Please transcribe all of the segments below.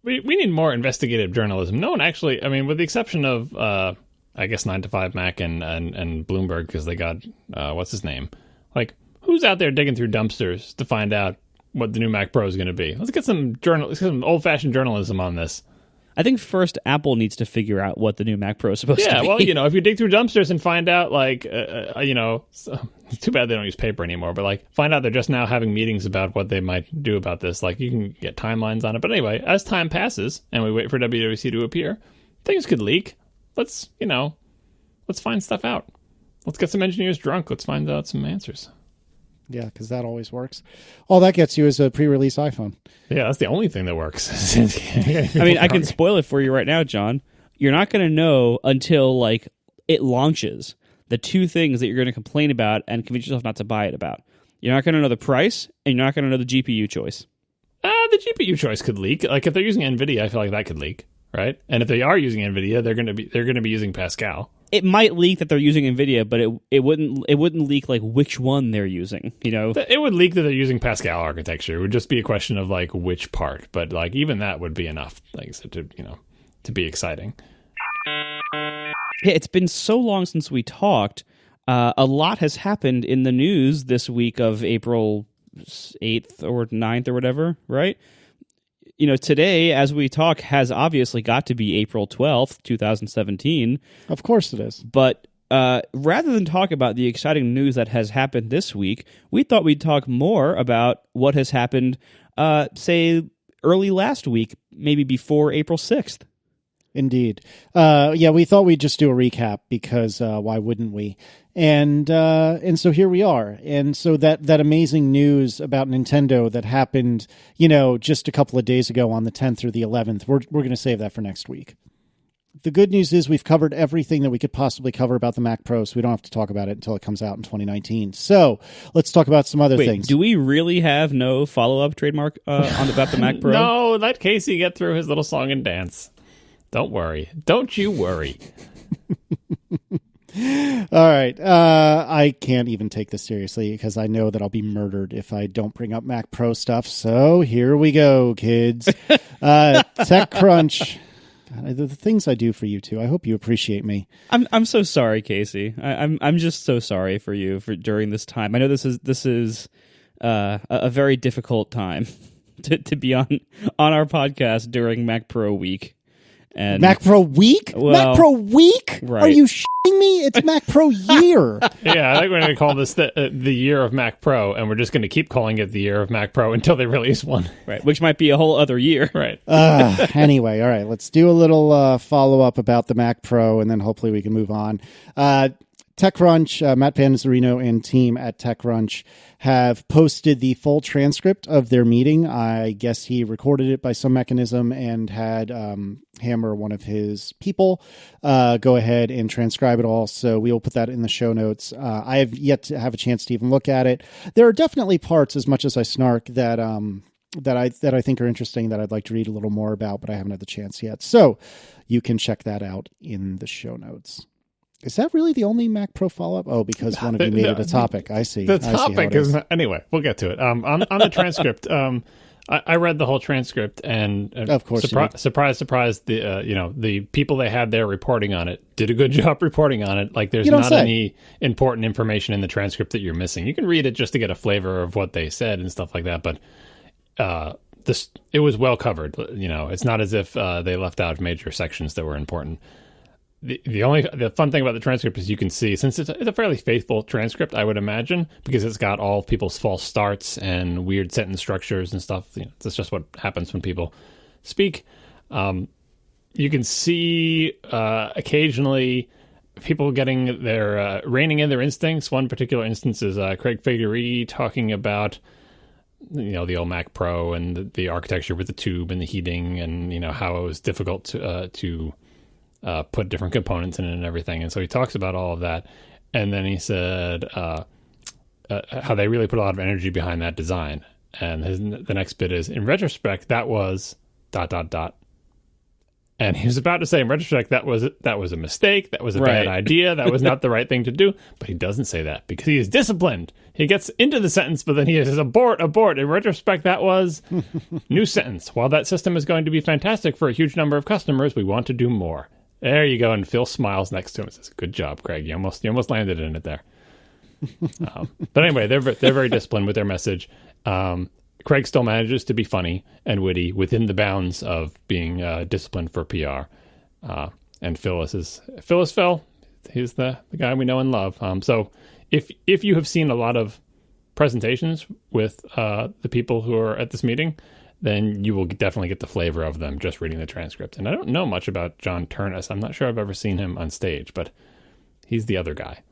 We need more investigative journalism. No one actually, I mean, with the exception of, I guess 9 to 5 Mac and Bloomberg, because they got, what's his name? Like, who's out there digging through dumpsters to find out what the new Mac Pro is going to be? Let's get some old-fashioned journalism on this. I think first Apple needs to figure out what the new Mac Pro is supposed to be. Yeah, well, if you dig through dumpsters and find out, like, it's too bad they don't use paper anymore, but, like, find out they're just now having meetings about what they might do about this. Like, you can get timelines on it. But anyway, as time passes and we wait for WWDC to appear, things could leak. Let's find stuff out. Let's get some engineers drunk. Let's find out some answers. Yeah, because that always works. All that gets you is a pre-release iPhone. Yeah, that's the only thing that works. I mean, I can spoil it for you right now, John. You're not going to know until, like, it launches the two things that you're going to complain about and convince yourself not to buy it about. You're not going to know the price, and you're not going to know the GPU choice. The GPU choice could leak. Like, if they're using NVIDIA, I feel like that could leak, right? And if they are using NVIDIA, they're going to be using Pascal. It might leak that they're using NVIDIA, but it wouldn't leak like which one they're using. It would leak that they're using Pascal architecture. It would just be a question of like which part. But like even that would be enough, like I said, to be exciting. Yeah, it's been so long since we talked. A lot has happened in the news this week of April 8th or 9th or whatever, right? Today, as we talk, has obviously got to be April 12th, 2017. Of course it is. But rather than talk about the exciting news that has happened this week, we thought we'd talk more about what has happened, say, early last week, maybe before April 6th. Indeed. We thought we'd just do a recap because why wouldn't we? And so here we are. And so that amazing news about Nintendo that happened, just a couple of days ago on the 10th or the 11th, we're going to save that for next week. The good news is we've covered everything that we could possibly cover about the Mac Pro, so we don't have to talk about it until it comes out in 2019. So let's talk about some other things. Do we really have no follow-up trademark about the Mac Pro? No, let Casey get through his little song and dance. Don't worry. Don't you worry. All right. I can't even take this seriously because I know that I'll be murdered if I don't bring up Mac Pro stuff. So here we go, kids. TechCrunch. God, the things I do for you two. I hope you appreciate me. I'm so sorry, Casey. I'm just so sorry for you for during this time. I know this is a very difficult time to be on our podcast during Mac Pro week. And Mac Pro week? Well, Mac Pro week? Right. Are you shitting me? It's Mac Pro year. Yeah, I think we're going to call this the year of Mac Pro, and we're just going to keep calling it the year of Mac Pro until they release one. Right, which might be a whole other year. Right. Anyway, all right, let's do a little follow-up about the Mac Pro, and then hopefully we can move on. TechCrunch, Matt Panzarino and team at TechCrunch have posted the full transcript of their meeting. I guess he recorded it by some mechanism and had Hammer, one of his people, go ahead and transcribe it all. So we will put that in the show notes. I have yet to have a chance to even look at it. There are definitely parts, as much as I snark, that I think are interesting that I'd like to read a little more about, but I haven't had the chance yet. So you can check that out in the show notes. Is that really the only Mac Pro follow-up? Oh, because one of you made it a topic. I see. The topic is anyway. We'll get to it. On the transcript, I read the whole transcript, and of course, surprise. The people they had there reporting on it did a good job reporting on it. Like, there's not any important information in the transcript that you're missing. You can read it just to get a flavor of what they said and stuff like that. But it was well covered. It's not as if they left out major sections that were important. The fun thing about the transcript is you can see, since it's a fairly faithful transcript, I would imagine, because it's got all of people's false starts and weird sentence structures and stuff. That's just what happens when people speak. You can see occasionally people getting their reining in their instincts. One particular instance is Craig Federighi talking about the old Mac Pro and the architecture with the tube and the heating, and how it was difficult to put different components in it and everything. And so he talks about all of that. And then he said how they really put a lot of energy behind that design. And the next bit is, in retrospect, that was ... And he was about to say in retrospect, that was a mistake. That was a bad idea. That was not the right thing to do. But he doesn't say that because he is disciplined. He gets into the sentence, but then he says, abort. In retrospect, that was new sentence. While that system is going to be fantastic for a huge number of customers, we want to do more. There you go. And Phil smiles next to him and says, good job, Craig. You almost landed in it there. But anyway, they're very disciplined with their message. Craig still manages to be funny and witty within the bounds of being disciplined for PR. And Phyllis is Phil. He's the guy we know and love. So if you have seen a lot of presentations with the people who are at this meeting, then you will definitely get the flavor of them just reading the transcript. And I don't know much about John Turnus. I'm not sure I've ever seen him on stage, but he's the other guy.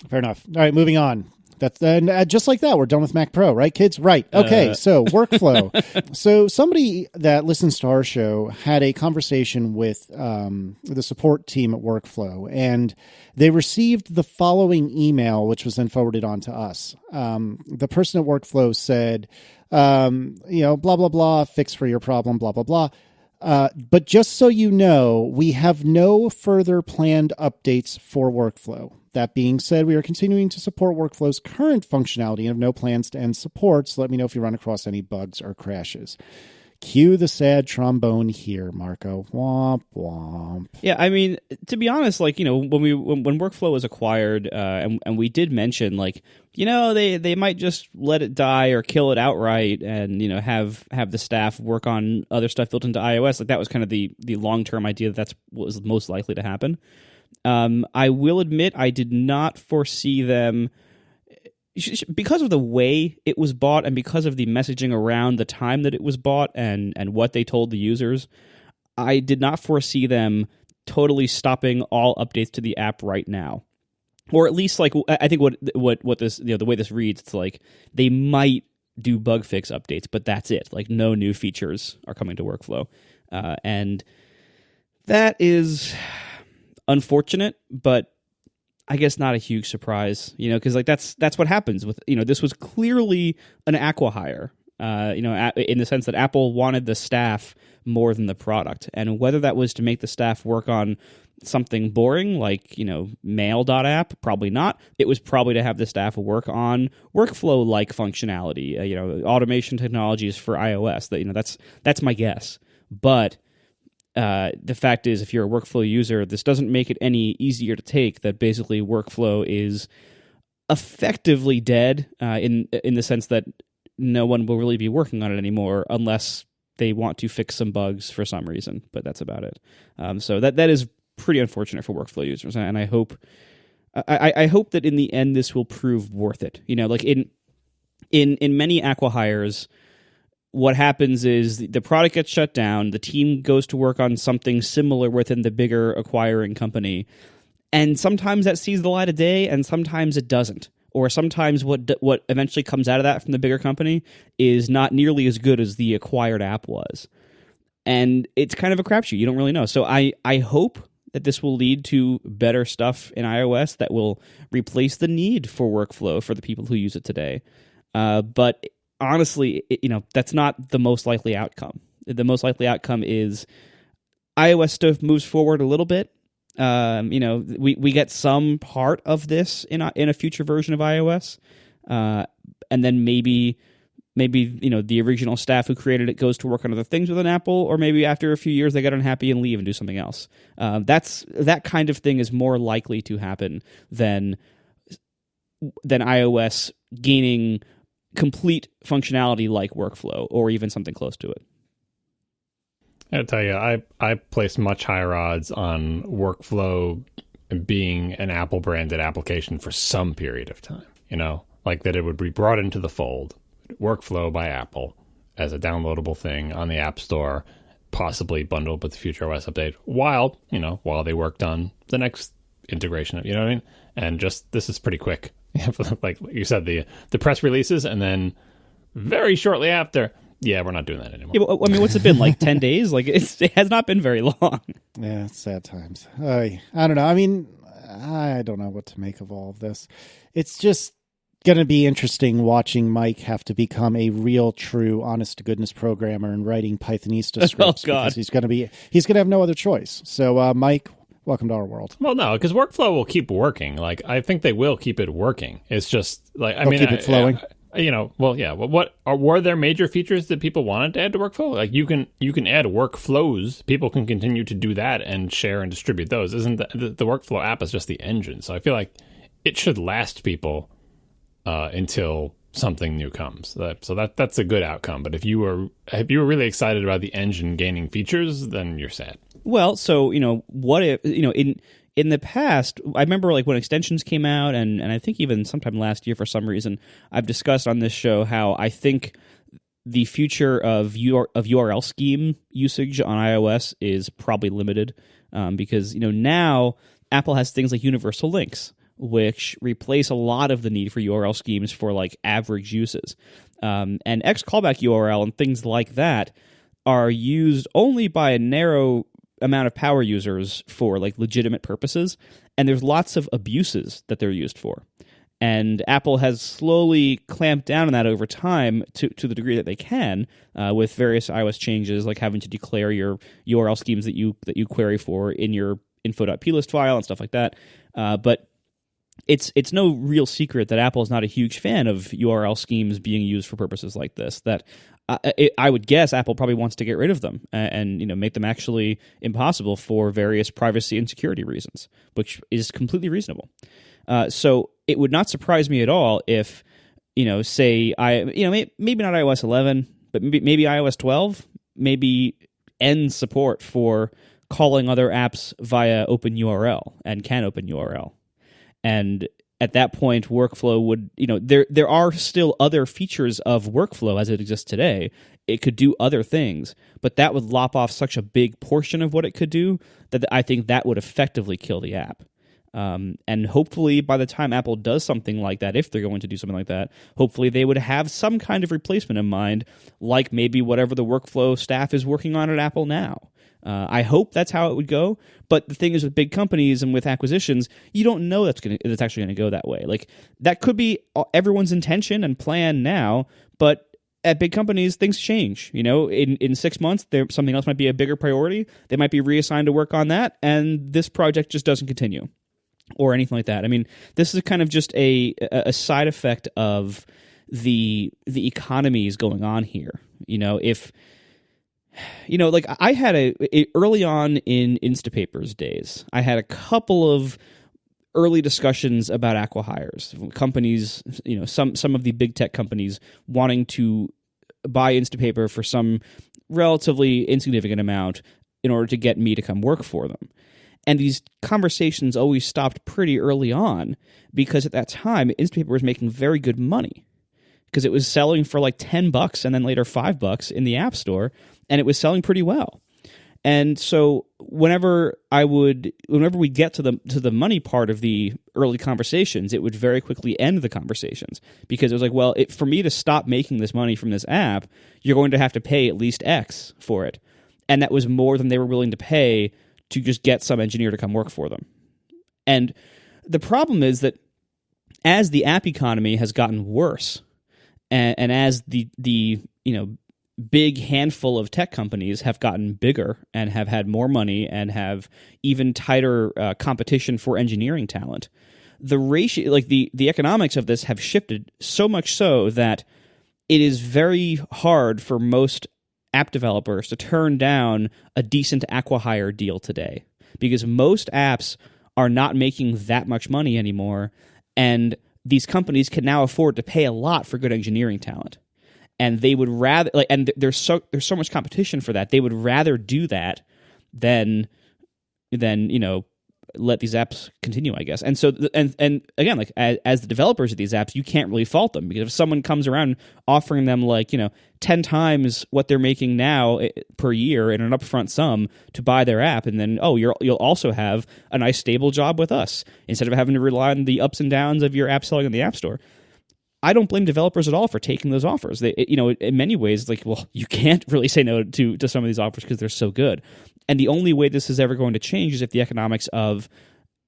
Fair enough. All right, moving on. That's just like that. We're done with Mac Pro, right, kids? Right. Okay. So workflow. So somebody that listens to our show had a conversation with the support team at Workflow, and they received the following email, which was then forwarded on to us. The person at Workflow said, blah, blah, blah, fix for your problem, blah, blah, blah. But just so you know, we have no further planned updates for Workflow. That being said, we are continuing to support Workflow's current functionality and have no plans to end support, so let me know if you run across any bugs or crashes. Cue the sad trombone here, Marco. Womp, womp. Yeah, I mean, to be honest, when Workflow was acquired, and we did mention, they might just let it die or kill it outright and, have the staff work on other stuff built into iOS. That was kind of the long-term idea that's what was most likely to happen. I will admit I did not foresee them, because of the way it was bought and because of the messaging around the time that it was bought and what they told the users, I did not foresee them totally stopping all updates to the app right now. Or at least, I think what this, the way this reads, it's they might do bug fix updates, but that's it. No new features are coming to Workflow. And that is unfortunate, but I guess not a huge surprise, because that's what happens with, this was clearly an acqui-hire, in the sense that Apple wanted the staff more than the product. And whether that was to make the staff work on something boring like, mail.app, probably not. It was probably to have the staff work on workflow-like functionality, automation technologies for iOS. That's my guess. But the fact is, if you're a Workflow user, this doesn't make it any easier to take that basically Workflow is effectively dead in the sense that no one will really be working on it anymore unless they want to fix some bugs for some reason. But that's about it. So that is pretty unfortunate for Workflow users, and I hope I hope that in the end this will prove worth it. In many acqui-hires, what happens is the product gets shut down, the team goes to work on something similar within the bigger acquiring company, and sometimes that sees the light of day, and sometimes it doesn't. Or sometimes what eventually comes out of that from the bigger company is not nearly as good as the acquired app was. And it's kind of a crapshoot. You don't really know. So I hope that this will lead to better stuff in iOS that will replace the need for Workflow for the people who use it today. But honestly, that's not the most likely outcome. The most likely outcome is iOS stuff moves forward a little bit. We get some part of this in a future version of iOS, and then maybe the original staff who created it goes to work on other things within Apple, or maybe after a few years they get unhappy and leave and do something else. That kind of thing is more likely to happen than iOS gaining complete functionality like Workflow, or even something close to it. I tell you, I place much higher odds on Workflow being an Apple branded application for some period of time. That it would be brought into the fold, Workflow by Apple as a downloadable thing on the App Store, possibly bundled with the future OS update, while they worked on the next integration. You know what I mean? And just this is pretty quick. Like you said, the press releases, and then very shortly after, yeah, we're not doing that anymore. Yeah, I mean, what's it been, 10 days? It has not been very long. Yeah, it's sad times. I don't know. I mean, I don't know what to make of all of this. It's just going to be interesting watching Mike have to become a real, true, honest-to-goodness programmer and writing Pythonista scripts. Oh, God. Because he's going to have no other choice. So, Mike, welcome to our world. Well, no, because workflow will keep working. Like, I think they will keep it working. It's just like, They'll keep it flowing. Were there major features that people wanted to add to workflow? Like you can add workflows. People can continue to do that and share and distribute those. Isn't the workflow app is just the engine? So I feel like it should last people until something new comes. So that's a good outcome. But if you were really excited about the engine gaining features, then you're sad. Well, so what if in the past, I remember like when extensions came out, and I think even sometime last year for some reason, I've discussed on this show how I think the future of URL scheme usage on iOS is probably limited because now Apple has things like universal links, which replace a lot of the need for URL schemes for like average uses, and X callback URL and things like that are used only by a narrow amount of power users for like legitimate purposes, and there's lots of abuses that they're used for, and Apple has slowly clamped down on that over time to the degree that they can with various iOS changes, like having to declare your URL schemes that you query for in your info.plist file and stuff like that. But it's no real secret that Apple is not a huge fan of URL schemes being used for purposes like this. That I would guess Apple probably wants to get rid of them and make them actually impossible for various privacy and security reasons, which is completely reasonable. So it would not surprise me at all if say maybe not iOS 11, but maybe iOS 12 maybe ends support for calling other apps via OpenURL and can OpenURL. And at that point, workflow would, there are still other features of workflow as it exists today. It could do other things, but that would lop off such a big portion of what it could do that I think that would effectively kill the app. And hopefully by the time Apple does something like that, if they're going to do something like that, hopefully they would have some kind of replacement in mind, like maybe whatever the workflow staff is working on at Apple now. I hope that's how it would go. But the thing is, with big companies and with acquisitions, you don't know that's actually going to go that way. Like that could be everyone's intention and plan now, but at big companies, things change. In 6 months, something else might be a bigger priority. They might be reassigned to work on that, and this project just doesn't continue, or anything like that. I mean, this is kind of just a side effect of the economies going on here. Like I had early on in Instapaper's days, I had a couple of early discussions about acqui-hires. Companies, some of the big tech companies wanting to buy Instapaper for some relatively insignificant amount in order to get me to come work for them. And these conversations always stopped pretty early on because at that time, Instapaper was making very good money because it was selling for like $10 and then later $5 in the App Store. And it was selling pretty well. And so whenever we get to the money part of the early conversations, it would very quickly end the conversations because it was like, well, for me to stop making this money from this app, you're going to have to pay at least X for it. And that was more than they were willing to pay to just get some engineer to come work for them. And the problem is that as the app economy has gotten worse, and as the big handful of tech companies have gotten bigger and have had more money and have even tighter competition for engineering talent, the ratio, like the economics of this have shifted so much so that it is very hard for most app developers to turn down a decent acqui-hire deal today because most apps are not making that much money anymore, and these companies can now afford to pay a lot for good engineering talent. And they would rather and there's so much competition for that. They would rather do that than let these apps continue, I guess. And so and again, like as the developers of these apps, you can't really fault them because if someone comes around offering them 10 times what they're making now per year in an upfront sum to buy their app, and then you'll also have a nice stable job with us instead of having to rely on the ups and downs of your app selling in the App Store. I don't blame developers at all for taking those offers. In many ways, you can't really say no to some of these offers because they're so good. And the only way this is ever going to change is if the economics of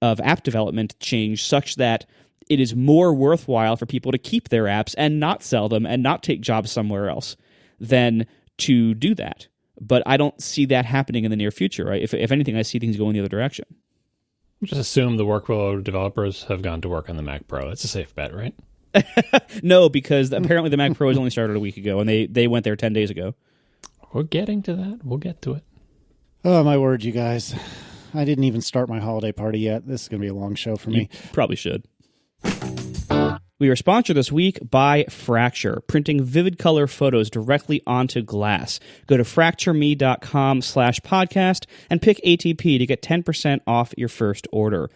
app development change such that it is more worthwhile for people to keep their apps and not sell them and not take jobs somewhere else than to do that. But I don't see that happening in the near future, right? If anything, I see things going the other direction. Just assume the workflow developers have gone to work on the Mac Pro. That's a safe bet, right? No, because apparently the Mac Pro has only started a week ago, and they went there 10 days ago. We're getting to that. We'll get to it. Oh, my word, you guys. I didn't even start my holiday party yet. This is going to be a long show for me. You probably should. We are sponsored this week by Fracture, printing vivid color photos directly onto glass. Go to fractureme.com/podcast and pick ATP to get 10% off your first order.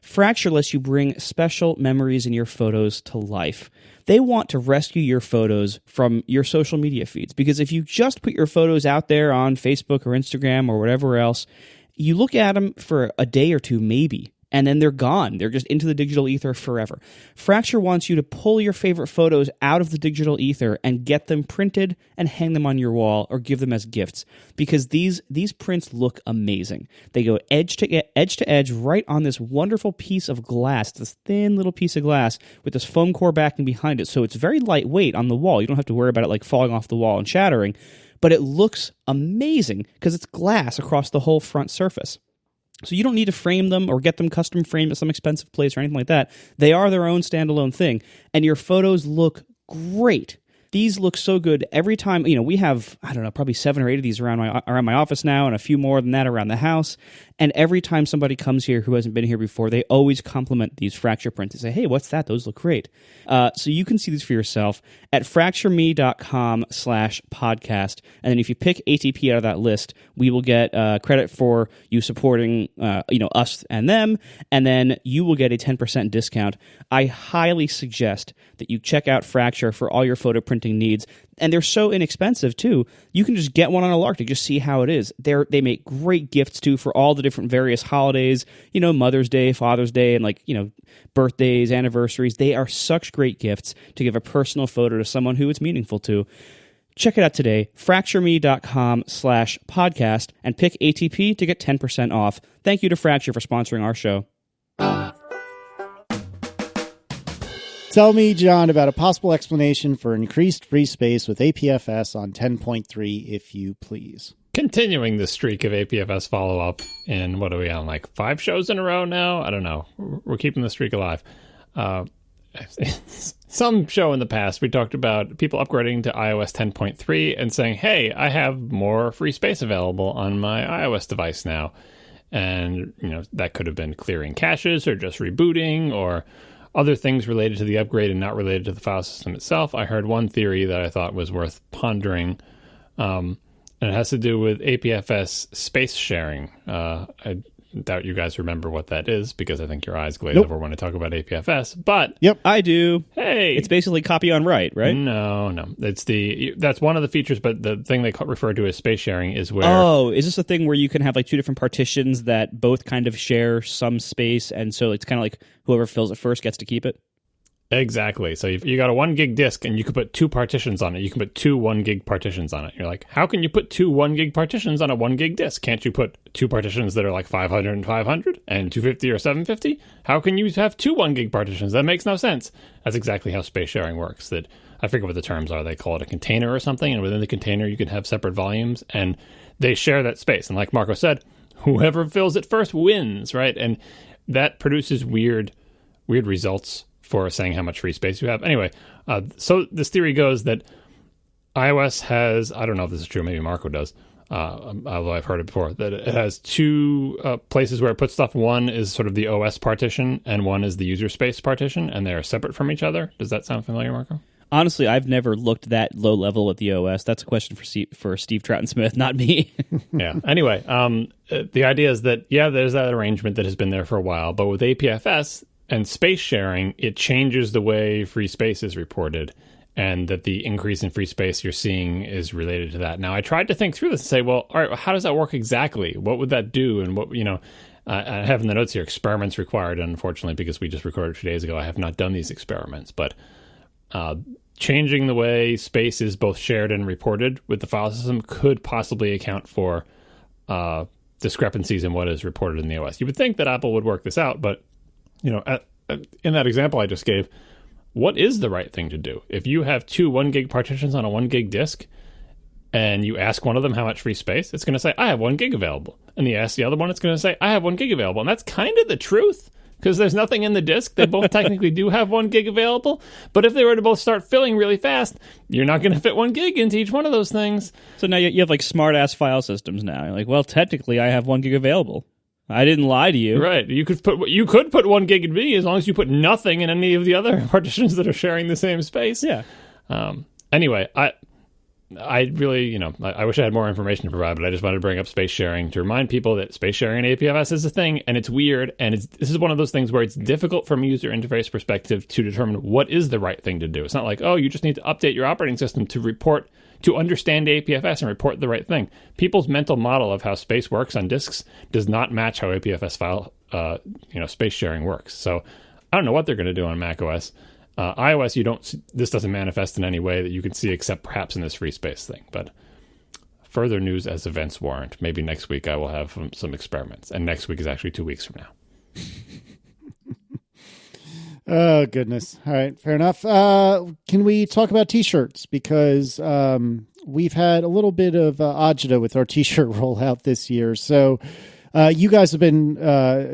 Fracture lets you bring special memories in your photos to life. They want to rescue your photos from your social media feeds, because if you just put your photos out there on Facebook or Instagram or whatever else, you look at them for a day or two maybe, and then they're gone. They're just into the digital ether forever. Fracture wants you to pull your favorite photos out of the digital ether and get them printed and hang them on your wall or give them as gifts, because these prints look amazing. They go edge to edge right on this wonderful piece of glass, this thin little piece of glass with this foam core backing behind it. So it's very lightweight on the wall. You don't have to worry about it like falling off the wall and shattering, but it looks amazing because it's glass across the whole front surface. So you don't need to frame them or get them custom framed at some expensive place or anything like that. They are their own standalone thing, and your photos look great. These look so good every time. We have, I don't know, probably 7 or 8 of these around my office now, and a few more than that around the house. And every time somebody comes here who hasn't been here before, they always compliment these Fracture prints and say, "Hey, what's that? Those look great." So you can see these for yourself at fractureme.com/podcast. And then if you pick ATP out of that list, we will get credit for you supporting us and them, and then you will get a 10% discount. I highly suggest that you check out Fracture for all your photo printing needs. And they're so inexpensive, too. You can just get one on a lark to just see how it is. They make great gifts, too, for all the different various holidays, Mother's Day, Father's Day, and birthdays, anniversaries. They are such great gifts to give a personal photo to someone who it's meaningful to. Check it out today, fractureme.com/podcast, and pick ATP to get 10% off. Thank you to Fracture for sponsoring our show. Tell me, John, about a possible explanation for increased free space with APFS on 10.3, if you please. Continuing the streak of APFS follow-up in, what are we on, 5 shows in a row now? I don't know. We're keeping the streak alive. Some show in the past, we talked about people upgrading to iOS 10.3 and saying, hey, I have more free space available on my iOS device now. And, that could have been clearing caches or just rebooting or other things related to the upgrade and not related to the file system itself. I heard one theory that I thought was worth pondering, and it has to do with APFS space sharing. I doubt you guys remember what that is, because I think your eyes glaze over when I talk about APFS. But yep, I do. Hey, it's basically copy on write, right? No, that's one of the features. But the thing they refer to as space sharing is where. Oh, is this a thing where you can have 2 different partitions that both kind of share some space, and so it's kind of like whoever fills it first gets to keep it? Exactly. So you got a 1 gig disk, and you could put 2 partitions on it. You can put 2 1 gig partitions on it. You're like, how can you put 2 1 gig partitions on a 1 gig disk? Can't you put 2 partitions that are 500 and 500 and 250 or 750? How can you have 2 1 gig partitions? That makes no sense. That's exactly how space sharing works. That I forget what the terms are. They call it a container or something, and within the container you can have separate volumes, and they share that space. And like Marco said, whoever fills it first wins, right? And that produces weird results for saying how much free space you have. Anyway, so this theory goes that iOS has, I don't know if this is true, maybe Marco does, although I've heard it before, that it has 2 places where it puts stuff. One is sort of the OS partition, and one is the user space partition, and they're separate from each other. Does that sound familiar, Marco? Honestly, I've never looked that low level at the OS. That's a question for Steve Troughton-Smith, not me. Yeah. Anyway, the idea is that, there's that arrangement that has been there for a while, but with APFS and space sharing, it changes the way free space is reported, and that the increase in free space you're seeing is related to that. Now, I tried to think through this and say, well, all right, how does that work exactly? What would that do? And what, I have in the notes here, experiments required. Unfortunately, because we just recorded 2 days ago, I have not done these experiments. But changing the way space is both shared and reported with the file system could possibly account for discrepancies in what is reported in the OS. You would think that Apple would work this out, but in that example I just gave, what is the right thing to do? If you have two 1 gig partitions on a 1 gig disk, and you ask one of them how much free space, it's going to say, I have 1 gig available. And you ask the other one, it's going to say, I have 1 gig available. And that's kind of the truth, because there's nothing in the disk. They both technically do have 1 gig available. But if they were to both start filling really fast, you're not going to fit 1 gig into each one of those things. So now you have like smart-ass file systems now. You're like, well, technically I have 1 gig available. I didn't lie to you. Right. You could put 1 gig in B as long as you put nothing in any of the other partitions that are sharing the same space. Yeah. Anyway, I really, I wish I had more information to provide, but I just wanted to bring up space sharing to remind people that space sharing in APFS is a thing, and it's weird, and this is one of those things where it's difficult from a user interface perspective to determine what is the right thing to do. It's not like, oh, you just need to update your operating system to understand APFS and report the right thing. People's mental model of how space works on disks does not match how APFS file, space sharing works. So I don't know what they're going to do on macOS. iOS, this doesn't manifest in any way that you can see except perhaps in this free space thing. But further news as events warrant. Maybe next week I will have some experiments. And next week is actually 2 weeks from now. Oh, goodness. All right, fair enough. Can we talk about T-shirts? Because we've had a little bit of agita with our T-shirt rollout this year. So you guys have been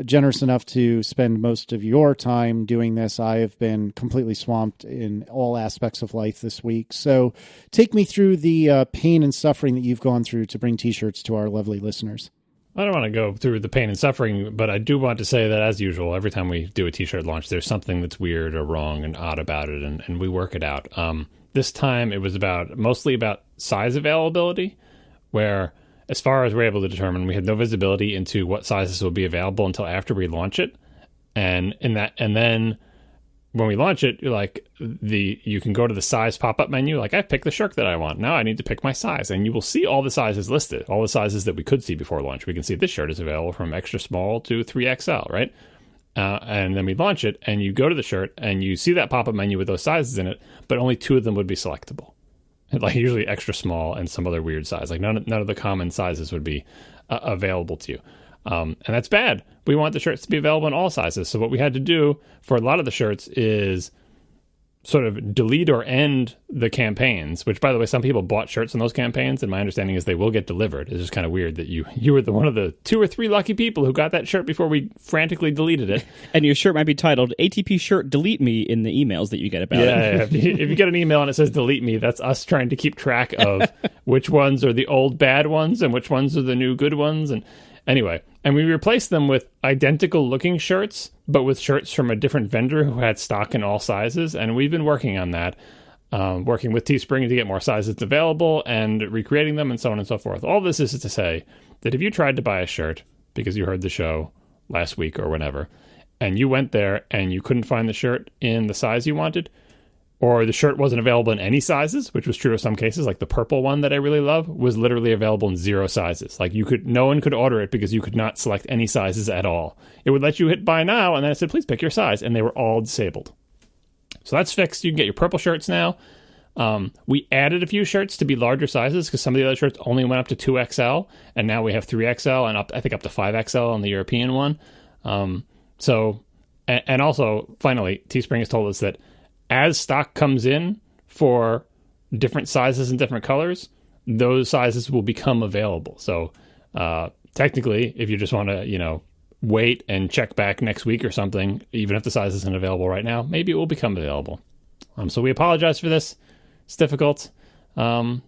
generous enough to spend most of your time doing this. I have been completely swamped in all aspects of life this week. So take me through the pain and suffering that you've gone through to bring T-shirts to our lovely listeners. I don't want to go through the pain and suffering, but I do want to say that, as usual, every time we do a T-shirt launch, there's something that's weird or wrong and odd about it, and we work it out. This time, it was mostly about size availability, where, as far as we're able to determine, we had no visibility into what sizes will be available until after we launch it, and then when we launch it, you're like, you can go to the size pop-up menu, like, I've picked the shirt that I want. Now I need to pick my size. And you will see all the sizes listed, all the sizes that we could see before launch. We can see this shirt is available from extra small to 3XL, right? And then we launch it, and you go to the shirt, and you see that pop-up menu with those sizes in it, but only 2 of them would be selectable. Like, usually extra small and some other weird size. Like, none of the common sizes would be available to you. And that's bad. We want the shirts to be available in all sizes. So what we had to do for a lot of the shirts is sort of delete or end the campaigns, which, by the way, some people bought shirts in those campaigns, and my understanding is they will get delivered. It's just kind of weird that you were one of the 2 or 3 lucky people who got that shirt before we frantically deleted it. And your shirt might be titled ATP shirt delete me in the emails that you get about it. Yeah. If you get an email and it says delete me, that's us trying to keep track of which ones are the old bad ones and which ones are the new good ones. And anyway, and we replaced them with identical looking shirts, but with shirts from a different vendor who had stock in all sizes. And we've been working on that, working with Teespring to get more sizes available and recreating them and so on and so forth. All this is to say that if you tried to buy a shirt because you heard the show last week or whenever, and you went there and you couldn't find the shirt in the size you wanted, or the shirt wasn't available in any sizes, which was true of some cases, like the purple one that I really love was literally available in 0 sizes. Like, no one could order it because you could not select any sizes at all. It would let you hit buy now, and then it said, please pick your size, and they were all disabled. So that's fixed. You can get your purple shirts now. We added a few shirts to be larger sizes because some of the other shirts only went up to 2XL, and now we have 3XL and I think up to 5XL on the European one. And also, finally, Teespring has told us that as stock comes in for different sizes and different colors, those sizes will become available. So technically, if you just want to, wait and check back next week or something, even if the size isn't available right now, maybe it will become available. So we apologize for this. It's difficult. We'll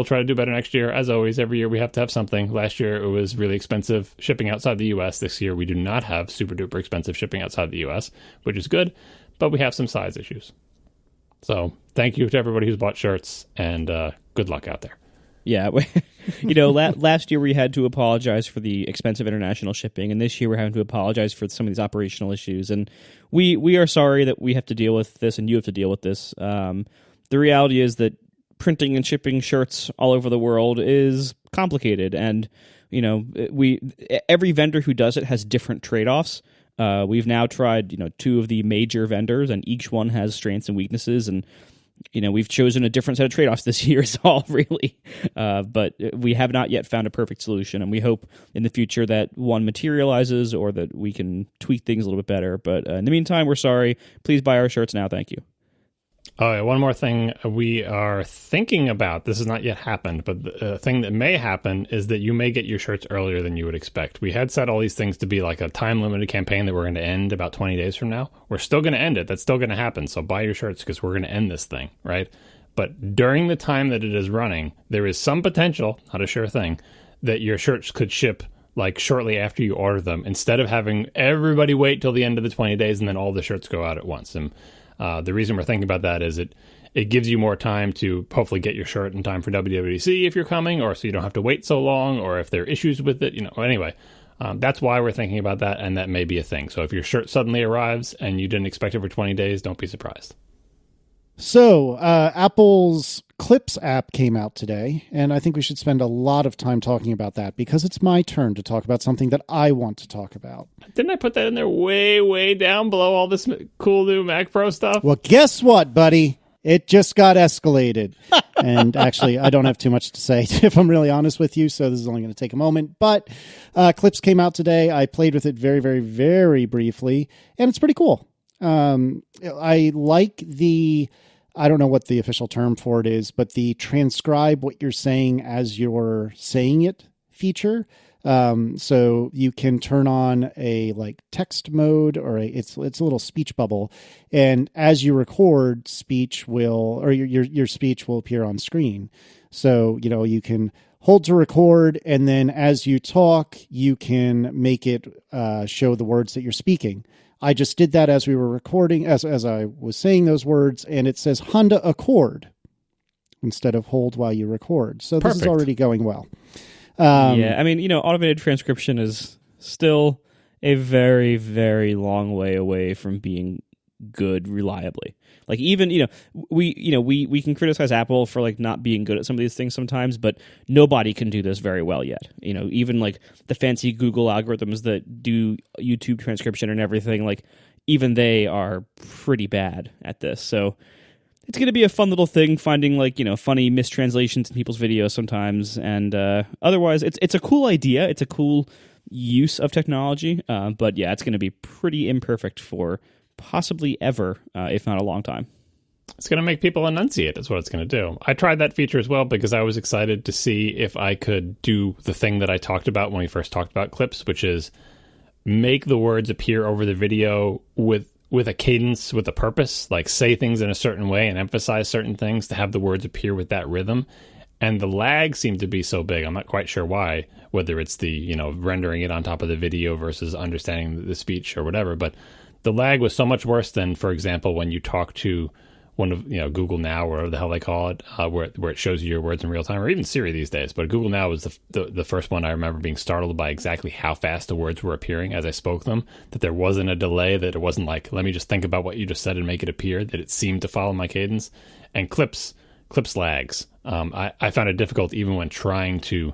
try to do better next year. As always, every year we have to have something. Last year it was really expensive shipping outside the U.S. This year we do not have super duper expensive shipping outside the U.S., which is good. But we have some size issues. So thank you to everybody who's bought shirts, and good luck out there. Yeah. Last year we had to apologize for the expensive international shipping, and this year we're having to apologize for some of these operational issues. And we are sorry that we have to deal with this, and you have to deal with this. The reality is that printing and shipping shirts all over the world is complicated, and every vendor who does it has different trade-offs. We've now tried, 2 of the major vendors, and each one has strengths and weaknesses. And we've chosen a different set of trade-offs this year is all, really. But we have not yet found a perfect solution, and we hope in the future that one materializes or that we can tweak things a little bit better. But in the meantime, we're sorry. Please buy our shirts now. Thank you. Oh, yeah, one more thing we are thinking about. This has not yet happened, but the thing that may happen is that you may get your shirts earlier than you would expect. We had set all these things to be like a time-limited campaign that we're going to end about 20 days from now. We're still going to end it. That's still going to happen. So buy your shirts because we're going to end this thing, right? But during the time that it is running, there is some potential, not a sure thing, that your shirts could ship like shortly after you order them, instead of having everybody wait till the end of the 20 days and then all the shirts go out at once. And the reason we're thinking about that is it gives you more time to hopefully get your shirt in time for WWDC if you're coming, or so you don't have to wait so long, or if there are issues with it, Anyway, that's why we're thinking about that, and that may be a thing. So if your shirt suddenly arrives and you didn't expect it for 20 days, don't be surprised. So Apple's Clips app came out today, and I think we should spend a lot of time talking about that because it's my turn to talk about something that I want to talk about. Didn't I put that in there way, way down below all this cool new Mac Pro stuff? Well, guess what, buddy? It just got escalated. And actually, I don't have too much to say, if I'm really honest with you, so this is only going to take a moment. But Clips came out today. I played with it very, very, very briefly, and it's pretty cool. I like I don't know what the official term for it is, but the transcribe what you're saying as you're saying it feature. So you can turn on a like text mode or it's a little speech bubble. And as you record, your speech will appear on screen. So, you can hold to record, and then as you talk, you can make it show the words that you're speaking. I just did that as we were recording, as I was saying those words, and it says Honda Accord instead of hold while you record. So Perfect. This is already going well. Automated transcription is still a very, very long way away from being good reliably. Like even, we can criticize Apple for like not being good at some of these things sometimes, but nobody can do this very well yet. Even like the fancy Google algorithms that do YouTube transcription and everything, like even they are pretty bad at this. So it's going to be a fun little thing finding like, funny mistranslations in people's videos sometimes. And otherwise it's a cool idea. It's a cool use of technology. But yeah, it's going to be pretty imperfect for possibly ever, if not a long time. It's going to make people enunciate. That's what it's going to do. I tried that feature as well because I was excited to see if I could do the thing that I talked about when we first talked about Clips, which is make the words appear over the video with a cadence, with a purpose, like say things in a certain way and emphasize certain things to have the words appear with that rhythm. And the lag seemed to be so big. I'm not quite sure why, whether it's the, rendering it on top of the video versus understanding the speech or whatever, but the lag was so much worse than, for example, when you talk to one of Google Now or whatever the hell they call it, where it shows you your words in real time, or even Siri these days. But Google Now was the first one I remember being startled by exactly how fast the words were appearing as I spoke them. That there wasn't a delay. That it wasn't like, let me just think about what you just said and make it appear. That it seemed to follow my cadence. And Clips lags. I found it difficult even when trying to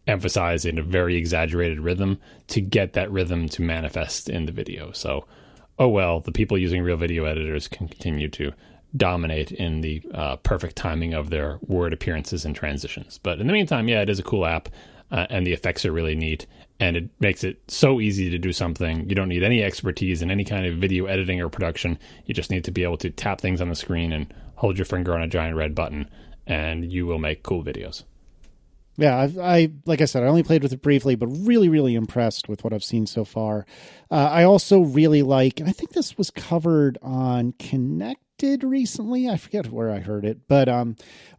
emphasize in a very exaggerated rhythm to get that rhythm to manifest in the video. So. Oh, well, the people using real video editors can continue to dominate in the perfect timing of their word appearances and transitions. But in the meantime, yeah, it is a cool app, and the effects are really neat, and it makes it so easy to do something. You don't need any expertise in any kind of video editing or production. You just need to be able to tap things on the screen and hold your finger on a giant red button, and you will make cool videos. Yeah, I like I said, I only played with it briefly, but really, really impressed with what I've seen so far. I also really like, and I think this was covered on Connected recently. I forget where I heard it, but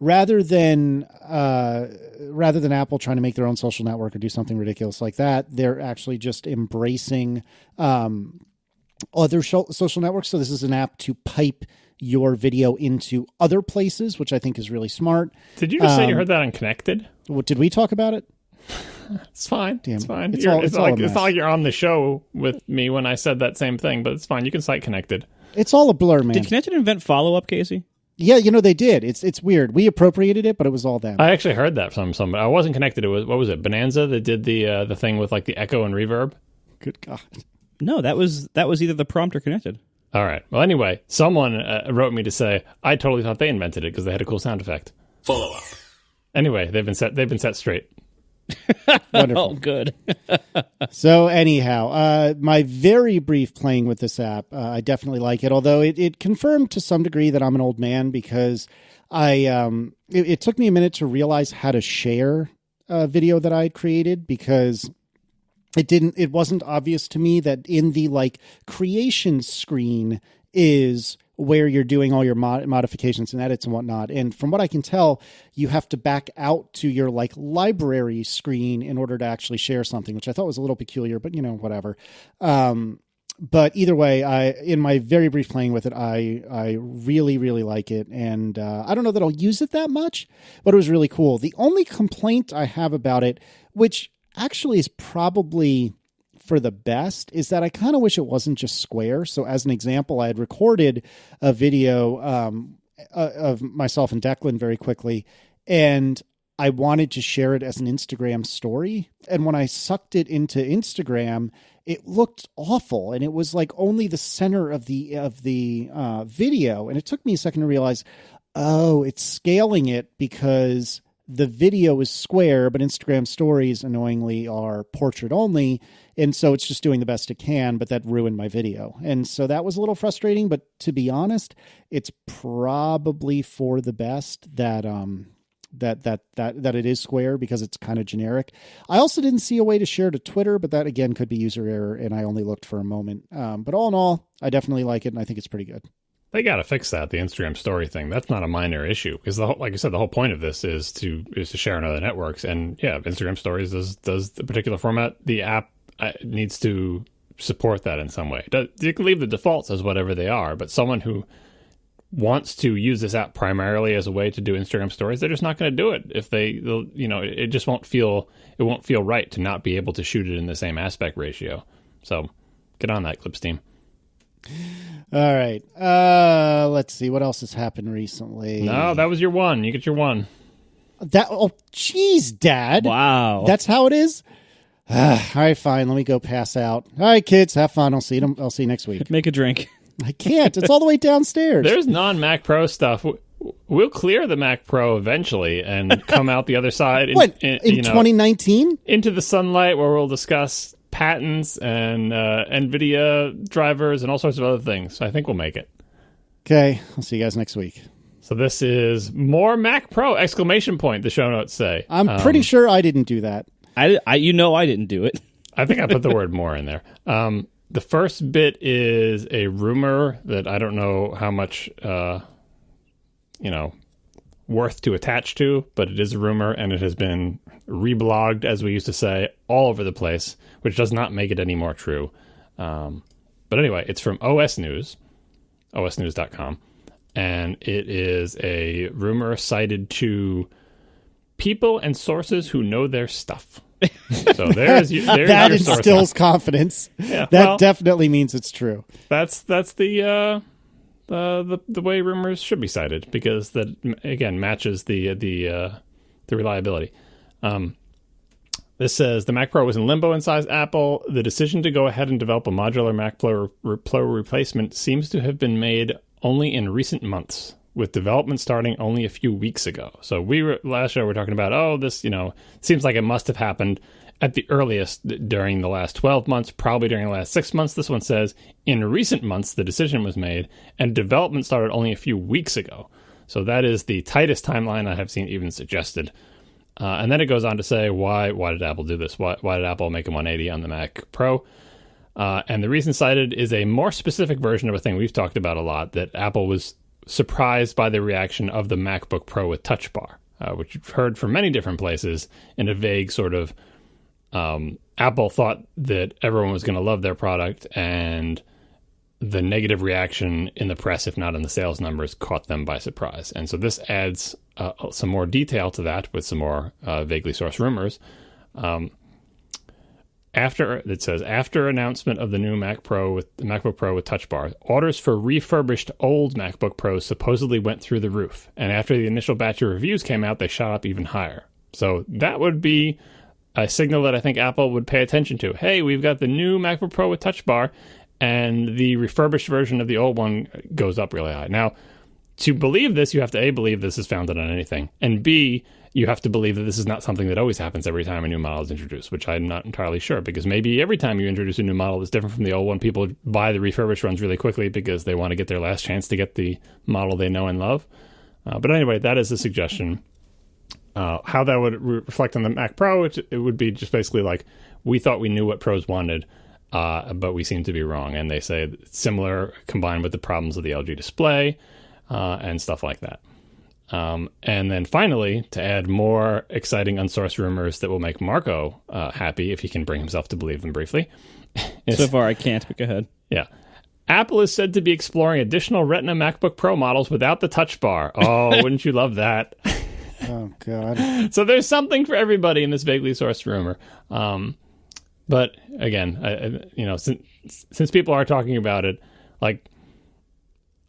rather than Apple trying to make their own social network or do something ridiculous like that, they're actually just embracing other social networks. So this is an app to pipe your video into other places, which I think is really smart. Did you just say you heard that on Connected? Did we talk about it? It's fine. Damn. It's fine. It's not like you're on the show with me when I said that same thing, but it's fine. You can cite Connected. It's all a blur, man. Did Connected invent follow-up, Casey? Yeah, they did. It's weird. We appropriated it, but it was all them. I actually heard that from somebody. I wasn't connected. It was, what was it, Bonanza that did the thing with like the echo and reverb? Good God. No, that was either the prompt or Connected. All right. Well, anyway, someone wrote me to say I totally thought they invented it because they had a cool sound effect. Follow up. Anyway, they've been set straight. Wonderful. Oh, good. So anyhow, my very brief playing with this app, I definitely like it. Although it confirmed to some degree that I'm an old man because it took me a minute to realize how to share a video that I had created because it wasn't obvious to me that in the like creation screen is where you're doing all your modifications and edits and whatnot. And from what I can tell, you have to back out to your like library screen in order to actually share something, which I thought was a little peculiar, but whatever. But either way, in my very brief playing with it, I really, really like it. And I don't know that I'll use it that much, but it was really cool. The only complaint I have about it, which actually is probably for the best, is that I kind of wish it wasn't just square. So as an example, I had recorded a video of myself and Declan very quickly, and I wanted to share it as an Instagram story. And when I sucked it into Instagram, it looked awful. And it was like only the center of the video. And it took me a second to realize, oh, it's scaling it because the video is square, but Instagram stories annoyingly are portrait only. And so it's just doing the best it can, but that ruined my video. And so that was a little frustrating, but to be honest, it's probably for the best that it is square because it's kind of generic. I also didn't see a way to share to Twitter, but that again could be user error. And I only looked for a moment. But all in all, I definitely like it. And I think it's pretty good. They got to fix that, the Instagram story thing. That's not a minor issue because, like I said, the whole point of this is to share on other networks. And yeah, Instagram stories does the particular format. The app needs to support that in some way. You can leave the defaults as whatever they are, but someone who wants to use this app primarily as a way to do Instagram stories, they're just not going to do it. If it just won't feel right to not be able to shoot it in the same aspect ratio. So get on that, Clipsteam. All right. Let's see what else has happened recently. No, that was your one. You get your one. Jeez, Dad. Wow. That's how it is? All right, fine. Let me go pass out. All right, kids, have fun. I'll see you next week. Make a drink. I can't. It's all the way downstairs. There's non-Mac Pro stuff. We'll clear the Mac Pro eventually and come out the other side. In 2019? Into the sunlight where we'll discuss patents and NVIDIA drivers and all sorts of other things. So I think we'll make it. Okay. I'll see you guys next week. So this is more Mac Pro! ! The show notes say. I'm pretty sure I didn't do that. I didn't do it. I think I put the word more in there. The first bit is a rumor that I don't know how much, worth to attach to, but it is a rumor, and it has been reblogged, as we used to say, all over the place, which does not make it any more true. But anyway, it's from OS News, osnews.com, and it is a rumor cited to people and sources who know their stuff. So there's that your instills confidence. Yeah, that definitely means it's true. That's the way rumors should be cited because that again matches the reliability. This says the Mac Pro was in limbo inside Apple. The decision to go ahead and develop a modular Mac Pro replacement seems to have been made only in recent months, with development starting only a few weeks ago. So last show we were talking about, this, seems like it must have happened at the earliest during the last 12 months, probably during the last 6 months. This one says in recent months, the decision was made and development started only a few weeks ago. So that is the tightest timeline I have seen even suggested. And then it goes on to say, why did Apple do this? Why did Apple make a 180 on the Mac Pro? And the reason cited is a more specific version of a thing we've talked about a lot, that Apple was surprised by the reaction of the MacBook Pro with Touch Bar, which you've heard from many different places in a vague sort of Apple thought that everyone was going to love their product, and the negative reaction in the press, if not in the sales numbers, caught them by surprise. And so this adds some more detail to that with some more vaguely sourced rumors. After announcement of the new MacBook Pro with Touch Bar, orders for refurbished old MacBook Pros supposedly went through the roof. And after the initial batch of reviews came out, they shot up even higher. So that would be a signal that I think Apple would pay attention to. Hey, we've got the new MacBook Pro with Touch Bar, and the refurbished version of the old one goes up really high. Now, to believe this, you have to A, believe this is founded on anything, and B, you have to believe that this is not something that always happens every time a new model is introduced, which I'm not entirely sure, because maybe every time you introduce a new model that's different from the old one, people buy the refurbished ones really quickly because they want to get their last chance to get the model they know and love. But anyway, that is a suggestion. How that would reflect on the Mac Pro, it would be just basically like, we thought we knew what pros wanted, but we seem to be wrong. And they say it's similar combined with the problems of the LG display and stuff like that. And then finally, to add more exciting unsourced rumors that will make Marco happy if he can bring himself to believe them briefly. So far, I can't, but go ahead. Yeah. Apple is said to be exploring additional Retina MacBook Pro models without the Touch Bar. Oh, wouldn't you love that? Oh, God. So there's something for everybody in this vaguely sourced rumor. But again, since people are talking about it, like,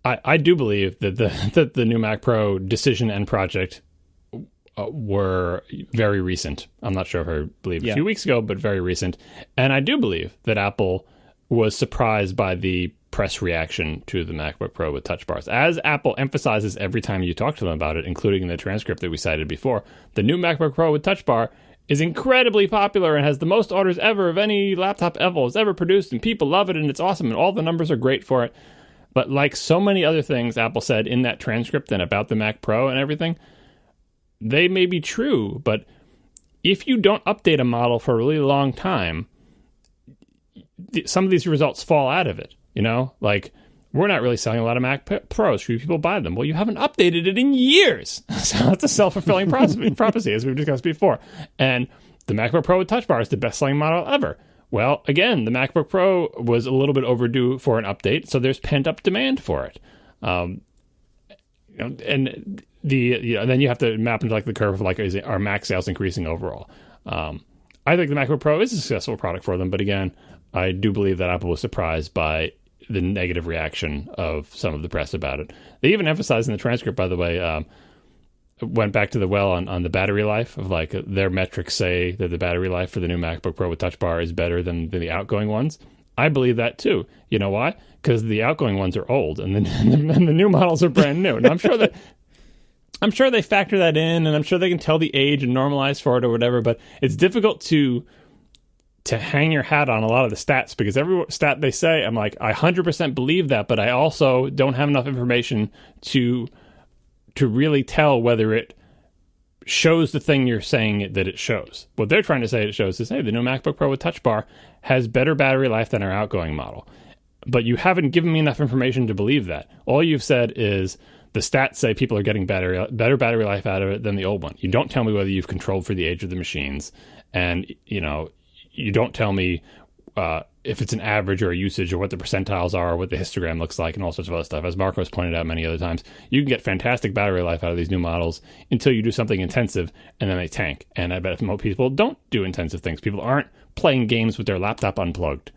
I do believe that the new Mac Pro decision and project were very recent. I'm not sure if I believe a few weeks ago, but very recent. And I do believe that Apple was surprised by the press reaction to the MacBook Pro with touch bars. As Apple emphasizes every time you talk to them about it, including in the transcript that we cited before, the new MacBook Pro with touch bar is incredibly popular and has the most orders ever of any laptop Apple has ever produced, and people love it, and it's awesome, and all the numbers are great for it. But like so many other things Apple said in that transcript and about the Mac Pro and everything, they may be true, but if you don't update a model for a really long time, some of these results fall out of it. You know, like, we're not really selling a lot of Mac Pros. Few people buy them. Well, you haven't updated it in years. So it's a self-fulfilling prophecy, as we've discussed before. And the MacBook Pro with Touch Bar is the best-selling model ever. Well, again, the MacBook Pro was a little bit overdue for an update, so there's pent-up demand for it. And then you have to map into like the curve of like, are Mac sales increasing overall? I think the MacBook Pro is a successful product for them, but again, I do believe that Apple was surprised by the negative reaction of some of the press about it. They even emphasized in the transcript, by the way, went back to the well on the battery life of like their metrics say that the battery life for the new MacBook Pro with Touch Bar is better than the outgoing ones. I believe that too. You know why? Because the outgoing ones are old and the new models are brand new. And I'm sure they factor that in, and I'm sure they can tell the age and normalize for it or whatever. But it's difficult to hang your hat on a lot of the stats, because every stat they say, I'm like, I 100% believe that, but I also don't have enough information to really tell whether it shows the thing you're saying that it shows. What they're trying to say it shows is, hey, the new MacBook Pro with Touch Bar has better battery life than our outgoing model. But you haven't given me enough information to believe that. All you've said is the stats say people are getting better battery life out of it than the old one. You don't tell me whether you've controlled for the age of the machines, and you don't tell me if it's an average or a usage or what the percentiles are or what the histogram looks like and all sorts of other stuff. As Marco has pointed out many other times, you can get fantastic battery life out of these new models until you do something intensive, and then they tank. And I bet most people don't do intensive things. People aren't playing games with their laptop unplugged,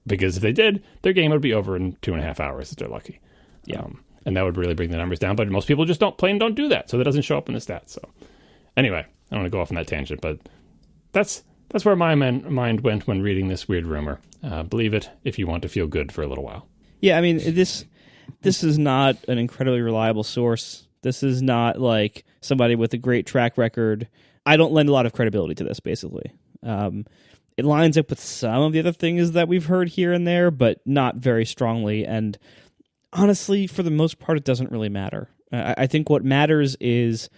because if they did, their game would be over in 2.5 hours if they're lucky. Yeah. And that would really bring the numbers down. But most people just don't do that, so that doesn't show up in the stats. So anyway, I don't want to go off on that tangent, but that's where my mind went when reading this weird rumor. Believe it if you want to feel good for a little while. Yeah, I mean, this is not an incredibly reliable source. This is not like somebody with a great track record. I don't lend a lot of credibility to this, basically. It lines up with some of the other things that we've heard here and there, but not very strongly. And honestly, for the most part, it doesn't really matter. I think what matters is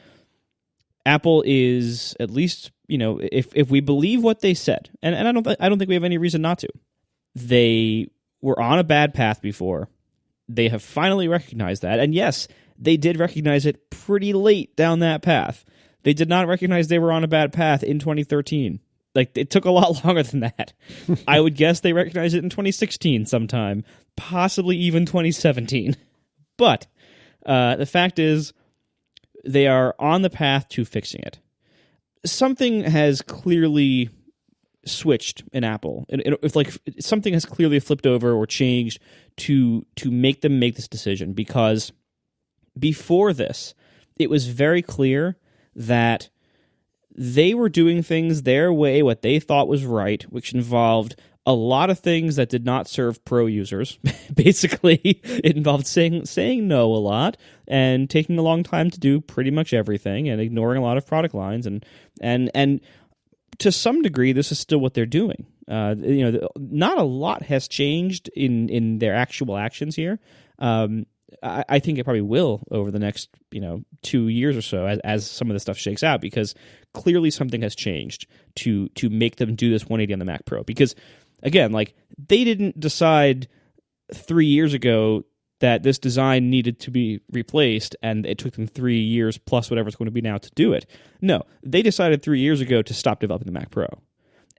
Apple is, at least, if we believe what they said, and I don't think we have any reason not to. They were on a bad path before. They have finally recognized that, and yes, they did recognize it pretty late down that path. They did not recognize they were on a bad path in 2013. Like, it took a lot longer than that. I would guess they recognized it in 2016 sometime, possibly even 2017. But the fact is, they are on the path to fixing it. Something has clearly switched in Apple. If like something has clearly flipped over or changed to make them make this decision, because before this, it was very clear that they were doing things their way, what they thought was right, which involved a lot of things that did not serve pro users. Basically, it involved saying no a lot and taking a long time to do pretty much everything and ignoring a lot of product lines. And to some degree, this is still what they're doing. Not a lot has changed in their actual actions here. I think it probably will over the next 2 years or so as some of this stuff shakes out, because clearly something has changed to make them do this 180 on the Mac Pro. Because again, like, they didn't decide 3 years ago that this design needed to be replaced, and it took them 3 years plus whatever it's going to be now to do it. No, they decided 3 years ago to stop developing the Mac Pro.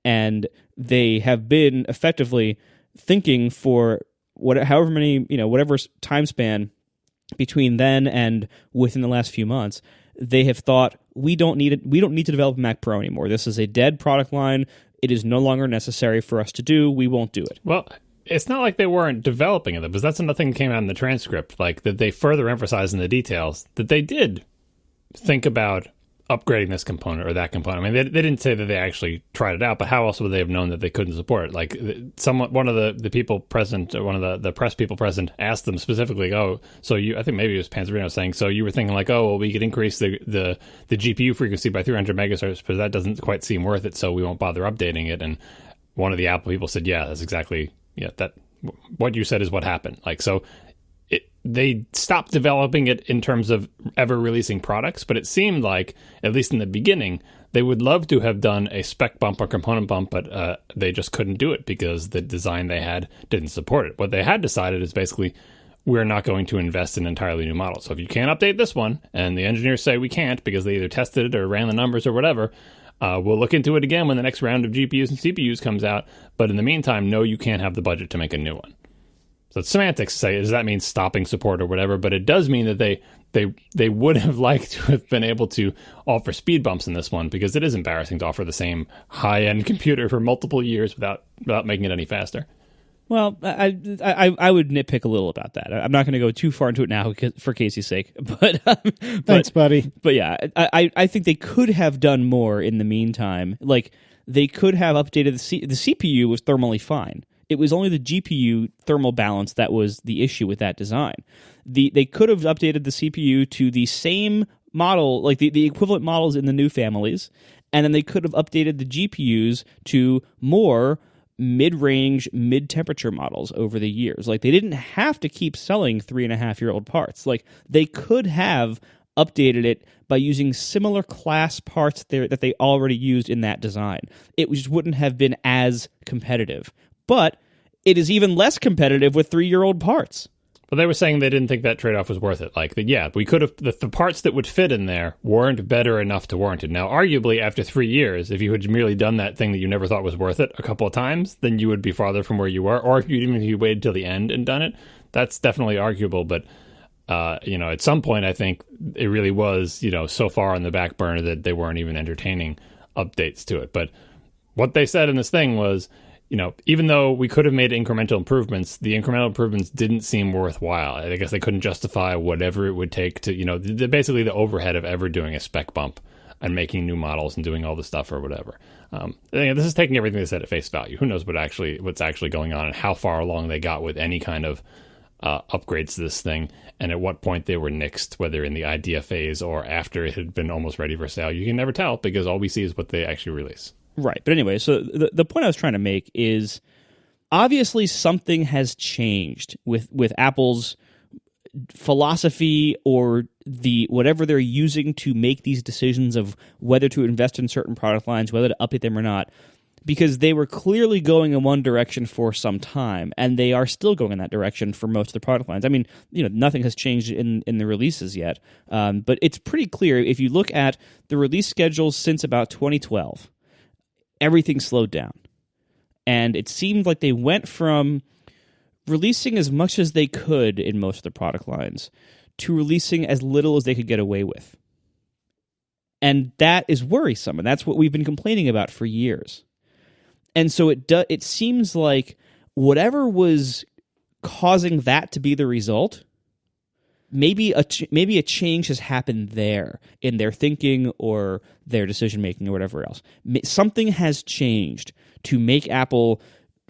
And they have been effectively thinking for whatever time span between then and within the last few months, they have thought, we don't need to develop a Mac Pro anymore. This is a dead product line. It is no longer necessary for us to do. We won't do it. Well, it's not like they weren't developing it, because that's another thing that came out in the transcript, like that they further emphasized in the details that they did think about upgrading this component or that component. I mean, they didn't say that they actually tried it out, but how else would they have known that they couldn't support it? Like, one of the people present, one of the press people present, asked them specifically, I think maybe it was Panzerino saying, so you were thinking like, we could increase the GPU frequency by 300 megahertz, but that doesn't quite seem worth it, so we won't bother updating it. And one of the Apple people said, yeah, that's exactly, that what you said is what happened. Like, so they stopped developing it in terms of ever releasing products, but it seemed like, at least in the beginning, they would love to have done a spec bump or component bump, but they just couldn't do it because the design they had didn't support it. What they had decided is basically, we're not going to invest in an entirely new model. So if you can't update this one, and the engineers say we can't because they either tested it or ran the numbers or whatever, we'll look into it again when the next round of GPUs and CPUs comes out. But in the meantime, no, you can't have the budget to make a new one. So it's semantics to say, does that mean stopping support or whatever? But it does mean that they would have liked to have been able to offer speed bumps in this one, because it is embarrassing to offer the same high-end computer for multiple years without making it any faster. Well, I would nitpick a little about that. I'm not going to go too far into it now for Casey's sake. But thanks, buddy. But yeah, I think they could have done more in the meantime. Like, they could have updated the CPU was thermally fine. It was only the GPU thermal balance that was the issue with that design. They could have updated the CPU to the same model, like the equivalent models in the new families, and then they could have updated the GPUs to more mid-range, mid-temperature models over the years. Like, they didn't have to keep selling 3.5-year-old parts. Like, they could have updated it by using similar class parts there that they already used in that design. It just wouldn't have been as competitive. But it is even less competitive with 3-year-old parts. But they were saying they didn't think that trade-off was worth it. Like, we could have, the parts that would fit in there weren't better enough to warrant it. Now, arguably, after 3 years, if you had merely done that thing that you never thought was worth it a couple of times, then you would be farther from where you were. Or even if you waited till the end and done it, that's definitely arguable. But, at some point, I think it really was, so far on the back burner that they weren't even entertaining updates to it. But what they said in this thing was, even though we could have made incremental improvements, the incremental improvements didn't seem worthwhile. I guess they couldn't justify whatever it would take to, basically the overhead of ever doing a spec bump and making new models and doing all the stuff or whatever. This is taking everything they said at face value. Who knows what's actually going on and how far along they got with any kind of upgrades to this thing, and at what point they were nixed, whether in the idea phase or after it had been almost ready for sale. You can never tell, because all we see is what they actually release. But anyway, so the point I was trying to make is, obviously something has changed with Apple's philosophy or the whatever they're using to make these decisions of whether to invest in certain product lines, whether to update them or not, because they were clearly going in one direction for some time, and they are still going in that direction for most of the product lines. I mean, nothing has changed in the releases yet, but it's pretty clear if you look at the release schedules since about 2012. Everything slowed down. And it seemed like they went from releasing as much as they could in most of the product lines to releasing as little as they could get away with. And that is worrisome, and that's what we've been complaining about for years. And so it seems like whatever was causing that to be the result, maybe a change has happened there in their thinking or their decision making or whatever else. Something has changed to make Apple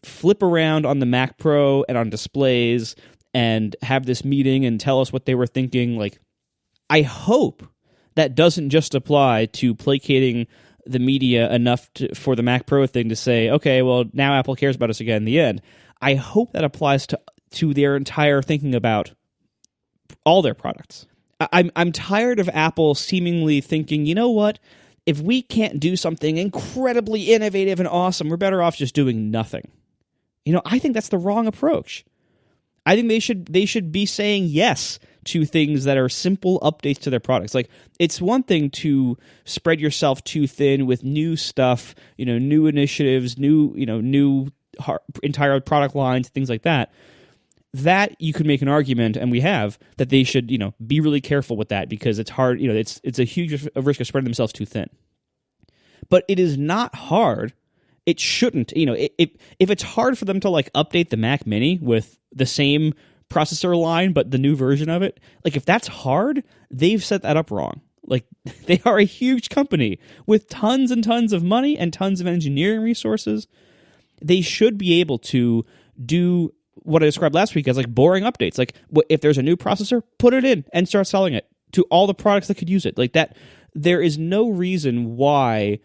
flip around on the Mac Pro and on displays and have this meeting and tell us what they were thinking. Like, I hope that doesn't just apply to placating the media enough for the Mac Pro thing to say, okay, well, now Apple cares about us again in the end. I hope that applies to their entire thinking about all their products. I'm tired of Apple seemingly thinking, you know what, if we can't do something incredibly innovative and awesome, we're better off just doing nothing. I think that's the wrong approach. I think they should be saying yes to things that are simple updates to their products. Like, it's one thing to spread yourself too thin with new stuff, new initiatives, new entire product lines, things like that. That you could make an argument, and we have, that they should, be really careful with that, because it's hard, it's a huge risk of spreading themselves too thin. But it is not hard. It shouldn't, if it's hard for them to update the Mac Mini with the same processor line, but the new version of it, if that's hard, they've set that up wrong. They are a huge company with tons and tons of money and tons of engineering resources. They should be able to do what I described last week as boring updates. If there's a new processor, put it in and start selling it to all the products that could use it. That, there is no reason why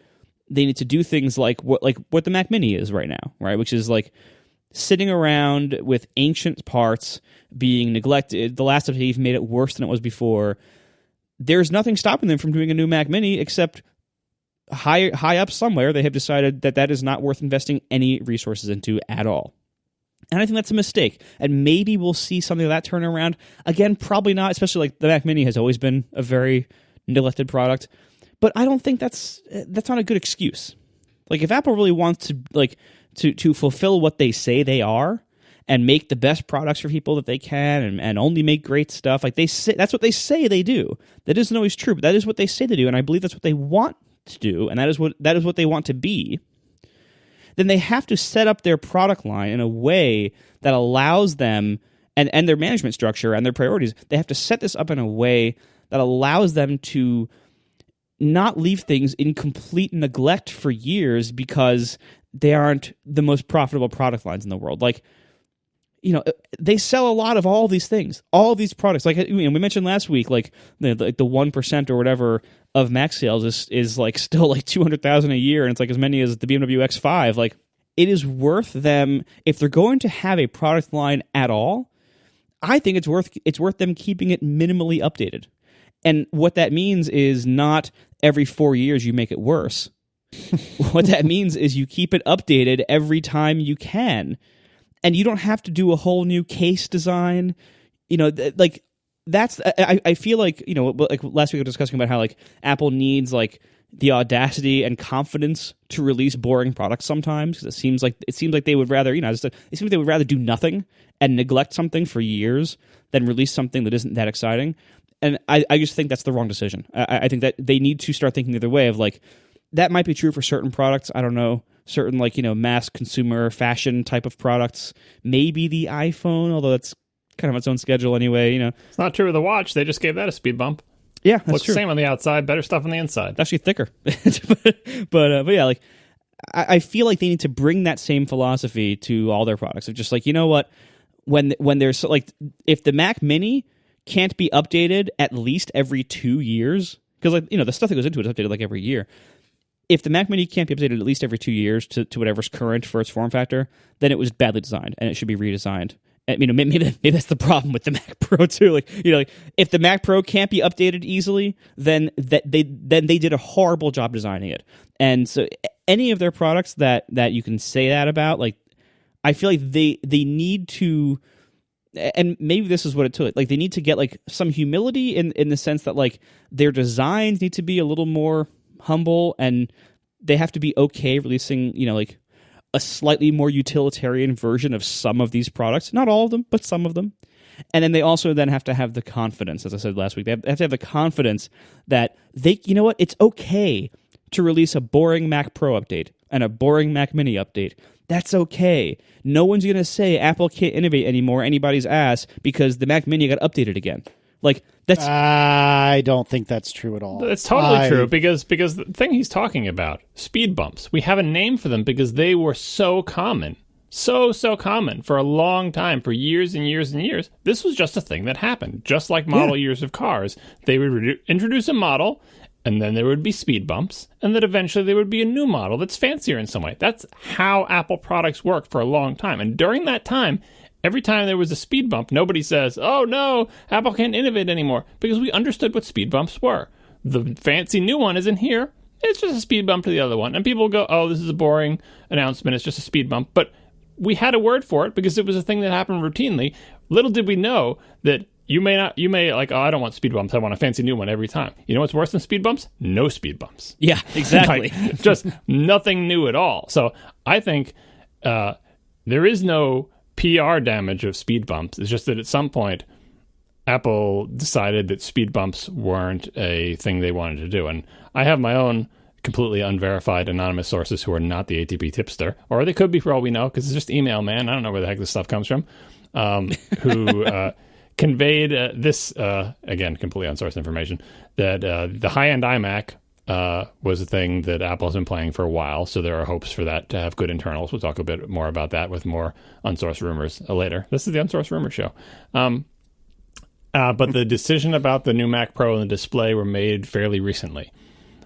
they need to do things like what the Mac Mini is right now, right? Which is sitting around with ancient parts being neglected. The last update even made it worse than it was before. There's nothing stopping them from doing a new Mac Mini, except high up somewhere they have decided that is not worth investing any resources into at all. And I think that's a mistake. And maybe we'll see something like that turn around. Again, probably not, especially the Mac Mini has always been a very neglected product. But I don't think that's not a good excuse. If Apple really wants to fulfill what they say they are and make the best products for people that they can and only make great stuff, they say, that's what they say they do. That isn't always true, but that is what they say they do, and I believe that's what they want to do, and that is what they want to be. Then they have to set up their product line in a way that allows them, and their management structure and their priorities, they have to set this up in a way that allows them to not leave things in complete neglect for years because they aren't the most profitable product lines in the world. They sell a lot of all these things, all these products. We mentioned last week, the 1% or whatever of Mac sales is still 200,000 a year, and it's as many as the BMW X5. It is worth them, if they're going to have a product line at all, I think it's worth them keeping it minimally updated. And what that means is not every 4 years you make it worse. What that means is you keep it updated every time you can. And you don't have to do a whole new case design. That's, I feel like last week we were discussing about how Apple needs the audacity and confidence to release boring products sometimes, because it seems like they would rather, it seems like they would rather do nothing and neglect something for years than release something that isn't that exciting. And I just think that's the wrong decision. I think that they need to start thinking the other way of that might be true for certain products. I don't know, certain mass consumer fashion type of products. Maybe the iPhone, although that's kind of its own schedule anyway. It's not true with the watch. They just gave that a speed bump. Yeah, that's Looks true. the same on the outside, better stuff on the inside. It's actually thicker. but yeah, I feel like they need to bring that same philosophy to all their products. Of just you know what, when there's if the Mac Mini can't be updated at least every 2 years, because the stuff that goes into it is updated every year. If the Mac Mini can't be updated at least every 2 years to whatever's current for its form factor, then it was badly designed and it should be redesigned. And, maybe that's the problem with the Mac Pro too. If the Mac Pro can't be updated easily, then they did a horrible job designing it. And so any of their products that you can say that about, I feel like they need to. And maybe this is what it took. They need to get some humility in the sense that their designs need to be a little more humble, and they have to be okay releasing a slightly more utilitarian version of some of these products. Not all of them, but some of them. And then they also have to have the confidence, as I said last week, they have to have the confidence that it's okay to release a boring Mac Pro update and a boring Mac Mini update. That's okay. No one's going to say Apple can't innovate anymore, anybody's ass, because the Mac Mini got updated again. That's. I don't think that's true at all. It's totally true, because the thing he's talking about, speed bumps, we have a name for them because they were so common so common for a long time, for years and years and years. This was just a thing that happened, just like model years of cars. They would introduce a model, and then there would be speed bumps, and then eventually there would be a new model that's fancier in some way. That's how Apple products work for a long time. And during that time, every time there was a speed bump, nobody says, oh no, Apple can't innovate anymore, because we understood what speed bumps were. The fancy new one isn't here. It's just a speed bump to the other one. And people go, oh, this is a boring announcement. It's just a speed bump. But we had a word for it because it was a thing that happened routinely. Little did we know that you may like, oh, I don't want speed bumps. I want a fancy new one every time. You know what's worse than speed bumps? No speed bumps. Yeah, exactly. Like, just nothing new at all. So I think there is no PR damage of speed bumps. It's just that at some point, Apple decided that speed bumps weren't a thing they wanted to do. And I have my own completely unverified anonymous sources who are not the ATP tipster, or they could be for all we know, because it's just email, man. I don't know where the heck this stuff comes from, who conveyed this, again, completely unsourced information, that the high-end iMac was a thing that Apple's been playing for a while, so there are hopes for that to have good internals. We'll talk a bit more about that with more unsourced rumors later. This is the Unsourced Rumor Show. But the decision about the new Mac Pro and the display were made fairly recently.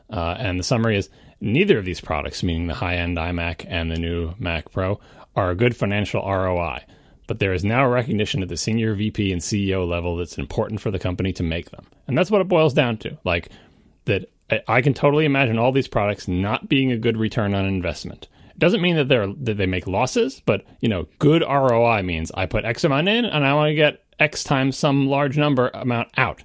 And the summary is neither of these products, meaning the high-end iMac and the new Mac Pro, are a good financial ROI. But there is now a recognition at the senior VP and CEO level that's important for the company to make them. And that's what it boils down to. Like, that I can totally imagine all these products not being a good return on investment. It doesn't mean that they make losses, but, good ROI means I put X amount in and I want to get X times some large number amount out.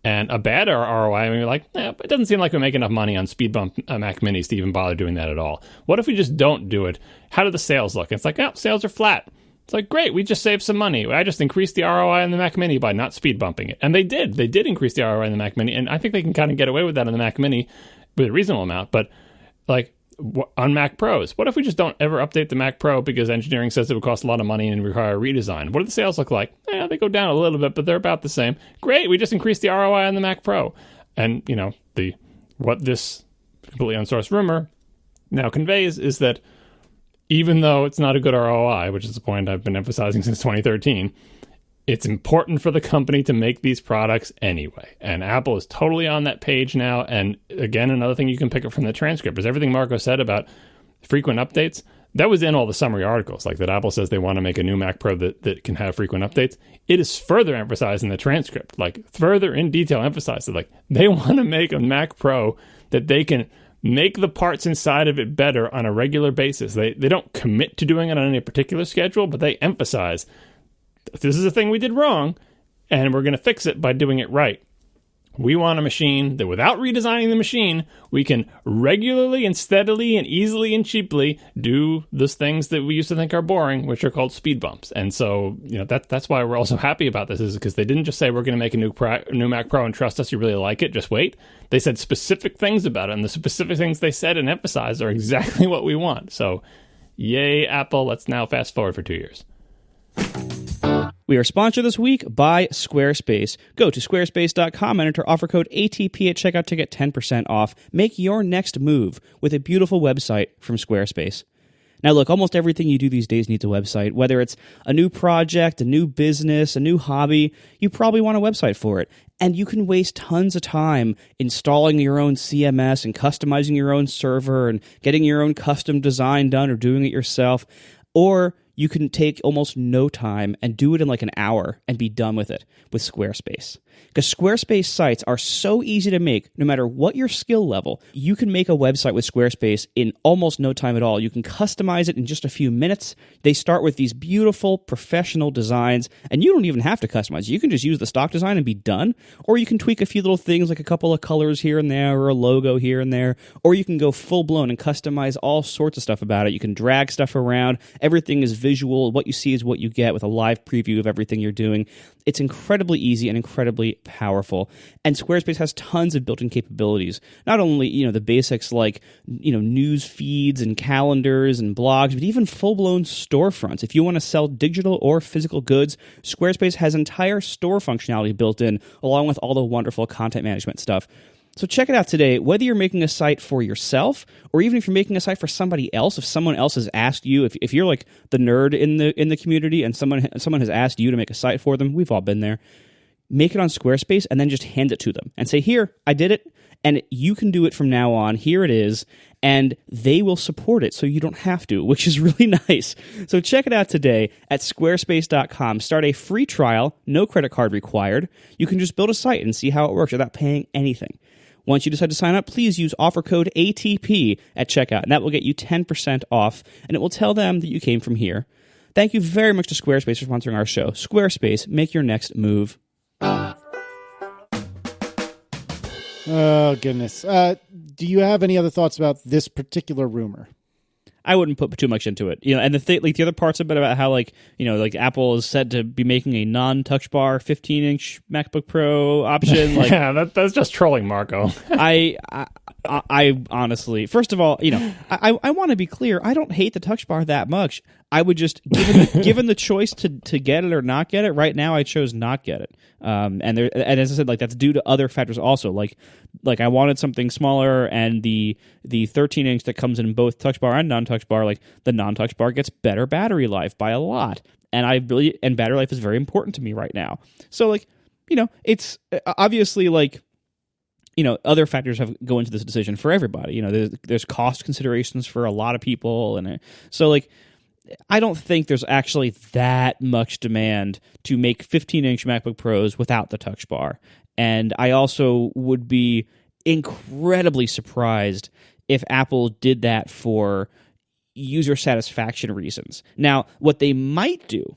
And a bad ROI, I mean, you're like, it doesn't seem like we make enough money on speed bump Mac Minis to even bother doing that at all. What if we just don't do it? How do the sales look? It's like, sales are flat. It's like, great, we just saved some money. I just increased the ROI on the Mac Mini by not speed bumping it. And they did. They did increase the ROI on the Mac Mini. And I think they can kind of get away with that on the Mac Mini with a reasonable amount. But, like, on Mac Pros, what if we just don't ever update the Mac Pro because engineering says it would cost a lot of money and require a redesign? What do the sales look like? They go down a little bit, but they're about the same. Great, we just increased the ROI on the Mac Pro. And, what this completely unsourced rumor now conveys is that even though it's not a good ROI, which is the point I've been emphasizing since 2013, it's important for the company to make these products anyway. And Apple is totally on that page now. And again, another thing you can pick up from the transcript is everything Marco said about frequent updates. That was in all the summary articles, like that Apple says they want to make a new Mac Pro that can have frequent updates. It is further emphasized in the transcript, like further in detail emphasized that, like, they want to make a Mac Pro that they can make the parts inside of it better on a regular basis. They don't commit to doing it on any particular schedule, but they emphasize this is a thing we did wrong, and we're going to fix it by doing it right. We want a machine that, without redesigning the machine, we can regularly and steadily and easily and cheaply do those things that we used to think are boring, which are called speed bumps. And so, that's why we're also happy about this, is because they didn't just say we're going to make a new Mac Pro and trust us, you really like it, just wait. They said specific things about it, and the specific things they said and emphasized are exactly what we want. So, yay, Apple. Let's now fast forward for 2 years. We are sponsored this week by Squarespace. Go to squarespace.com and enter offer code ATP at checkout to get 10% off. Make your next move with a beautiful website from Squarespace. Now, look, almost everything you do these days needs a website. Whether it's a new project, a new business, a new hobby, you probably want a website for it. And you can waste tons of time installing your own CMS and customizing your own server and getting your own custom design done or doing it yourself. Or you can take almost no time and do it in like an hour and be done with it with Squarespace. Because Squarespace sites are so easy to make, no matter what your skill level. You can make a website with Squarespace in almost no time at all. You can customize it in just a few minutes. They start with these beautiful professional designs, and you don't even have to customize. You can just use the stock design and be done. Or you can tweak a few little things like a couple of colors here and there or a logo here and there. Or you can go full-blown and customize all sorts of stuff about it. You can drag stuff around. Everything is visual. What you see is what you get with a live preview of everything you're doing. It's incredibly easy and incredibly powerful. And Squarespace has tons of built-in capabilities. Not only, the basics like, news feeds and calendars and blogs, but even full-blown storefronts. If you want to sell digital or physical goods, Squarespace has entire store functionality built in, along with all the wonderful content management stuff. So check it out today, whether you're making a site for yourself or even if you're making a site for somebody else. If someone else has asked you, if you're like the nerd in the community and someone has asked you to make a site for them, we've all been there. Make it on Squarespace and then just hand it to them and say, here, I did it, and you can do it from now on. Here it is, and they will support it so you don't have to, which is really nice. So check it out today at squarespace.com. Start a free trial, no credit card required. You can just build a site and see how it works without paying anything. Once you decide to sign up, please use offer code ATP at checkout, and that will get you 10% off, and it will tell them that you came from here. Thank you very much to Squarespace for sponsoring our show. Squarespace, make your next move. Oh, goodness. Do you have any other thoughts about this particular rumor? I wouldn't put too much into it, And the other parts of it about how Apple is said to be making a non-touch bar 15-inch MacBook Pro option. Yeah, that's just trolling Marco. I honestly, first of all, I want to be clear. I don't hate the touch bar that much. I would just, given the choice to get it or not get it, right now I chose not get it. And as I said, that's due to other factors also. Like I wanted something smaller, and the 13-inch that comes in both touch bar and non-touch bar, the non-touch bar gets better battery life by a lot. And battery life is very important to me right now. So it's obviously other factors go into this decision for everybody. There's cost considerations for a lot of people, and so I don't think there's actually that much demand to make 15-inch MacBook Pros without the touch bar. And I also would be incredibly surprised if Apple did that for user satisfaction reasons. Now, what they might do,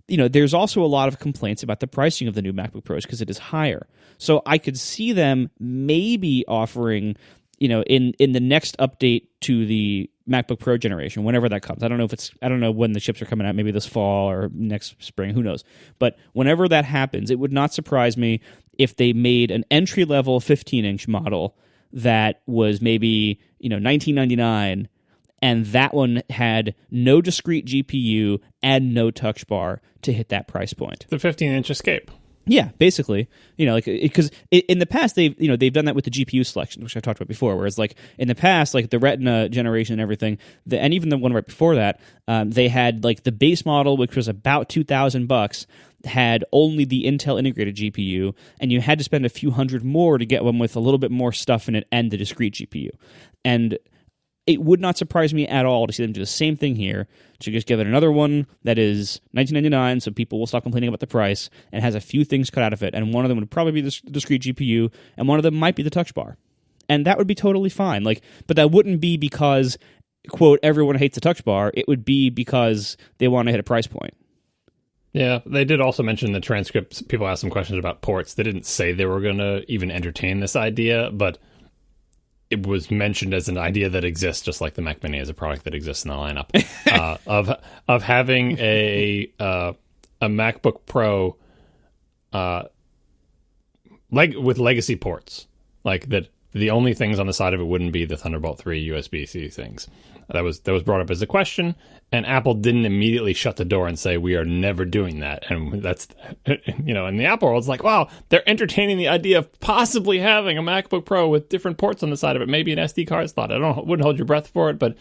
there's also a lot of complaints about the pricing of the new MacBook Pros because it is higher. So I could see them maybe offering, in the next update to the MacBook Pro generation, whenever that comes. I don't know when the chips are coming out, maybe this fall or next spring, who knows. But whenever that happens, it would not surprise me if they made an entry-level 15-inch model that was maybe, $19.99, and that one had no discrete GPU and no touch bar to hit that price point. The 15-inch Escape. Yeah, basically, because in the past they've done that with the GPU selection, which I've talked about before. Whereas in the past, the Retina generation and everything, and even the one right before that, they had the base model, which was about $2,000, had only the Intel integrated GPU, and you had to spend a few hundred more to get one with a little bit more stuff in it and the discrete GPU. And it would not surprise me at all to see them do the same thing here, to just give it another one that is $19.99, so people will stop complaining about the price, and has a few things cut out of it. And one of them would probably be the discrete GPU, and one of them might be the touch bar. And that would be totally fine. But that wouldn't be because, quote, everyone hates the touch bar. It would be because they want to hit a price point. Yeah, they did also mention in the transcripts, people asked some questions about ports. They didn't say they were going to even entertain this idea, but it was mentioned as an idea that exists, just like the Mac Mini is a product that exists in the lineup, of having a MacBook Pro with legacy ports, that the only things on the side of it wouldn't be the Thunderbolt 3 USB-C things. That was brought up as a question, and Apple didn't immediately shut the door and say, we are never doing that. And that's, in the Apple world, it's wow, they're entertaining the idea of possibly having a MacBook Pro with different ports on the side of it, maybe an SD card slot. Wouldn't hold your breath for it, but,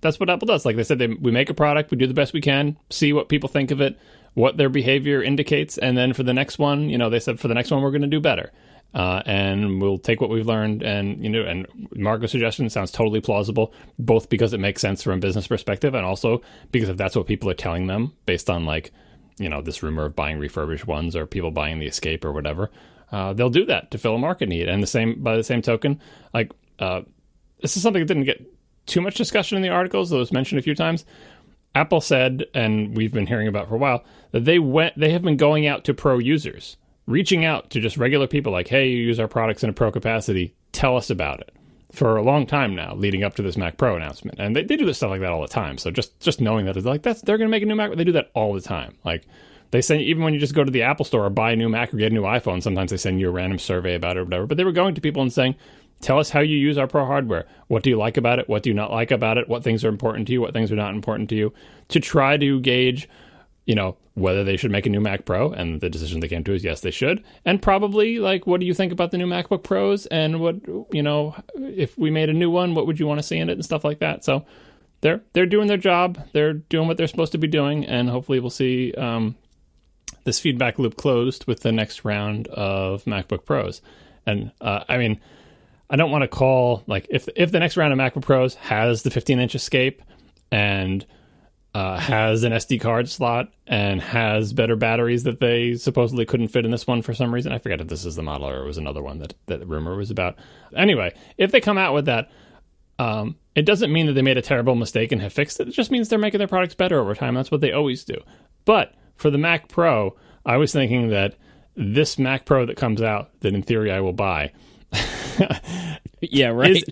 that's what Apple does. Like they said, we make a product, we do the best we can, see what people think of it, what their behavior indicates, and then for the next one, they said for the next one, we're going to do better. And we'll take what we've learned, and and Marco's suggestion sounds totally plausible, both because it makes sense from a business perspective, and also because if that's what people are telling them based on this rumor of buying refurbished ones or people buying the Escape or whatever, they'll do that to fill a market need. And by the same token, this is something that didn't get too much discussion in the articles, though it was mentioned a few times. Apple said, and we've been hearing about for a while, that they have been going out to pro users, reaching out to just regular people hey, you use our products in a pro capacity, tell us about it, for a long time now, leading up to this Mac Pro announcement. And they do this stuff like that all the time. So just knowing that, they're going to make a new Mac, they do that all the time. They send, even when you just go to the Apple store or buy a new Mac or get a new iPhone, sometimes they send you a random survey about it or whatever. But they were going to people and saying, tell us how you use our pro hardware. What do you like about it? What do you not like about it? What things are important to you? What things are not important to you? To try to gauge whether they should make a new Mac Pro, and the decision they came to is yes, they should. And probably, like, what do you think about the new MacBook Pros, and what, if we made a new one, what would you want to see in it, and stuff like that. So they're doing their job. They're doing what they're supposed to be doing, and hopefully we'll see this feedback loop closed with the next round of MacBook Pros. And I don't want to call, like, if the next round of MacBook Pros has the 15-inch Escape and has an SD card slot and has better batteries that they supposedly couldn't fit in this one for some reason. I forget if this is the model or it was another one that the rumor was about. Anyway, if they come out with that, it doesn't mean that they made a terrible mistake and have fixed it. It just means they're making their products better over time. That's what they always do. But for the Mac Pro, I was thinking that this Mac Pro that comes out, that in theory I will buy, yeah, right.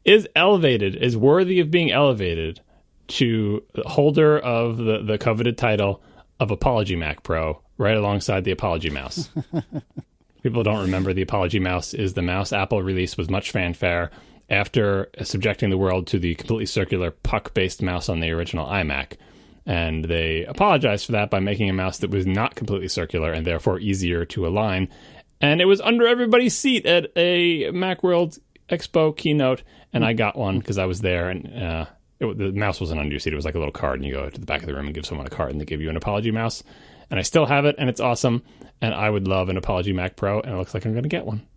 Is elevated, is worthy of being elevated to the holder of the coveted title of Apology Mac Pro, right alongside the Apology Mouse. People don't remember the Apology Mouse is the mouse Apple released with much fanfare after subjecting the world to the completely circular puck-based mouse on the original iMac. And they apologized for that by making a mouse that was not completely circular and therefore easier to align. And it was under everybody's seat at a Macworld Expo keynote, and I got one because I was there, and the mouse wasn't under your seat. It was like a little card, and you go to the back of the room and give someone a card, and they give you an Apology mouse. And I still have it, and it's awesome, and I would love an Apology Mac Pro, and it looks like I'm going to get one.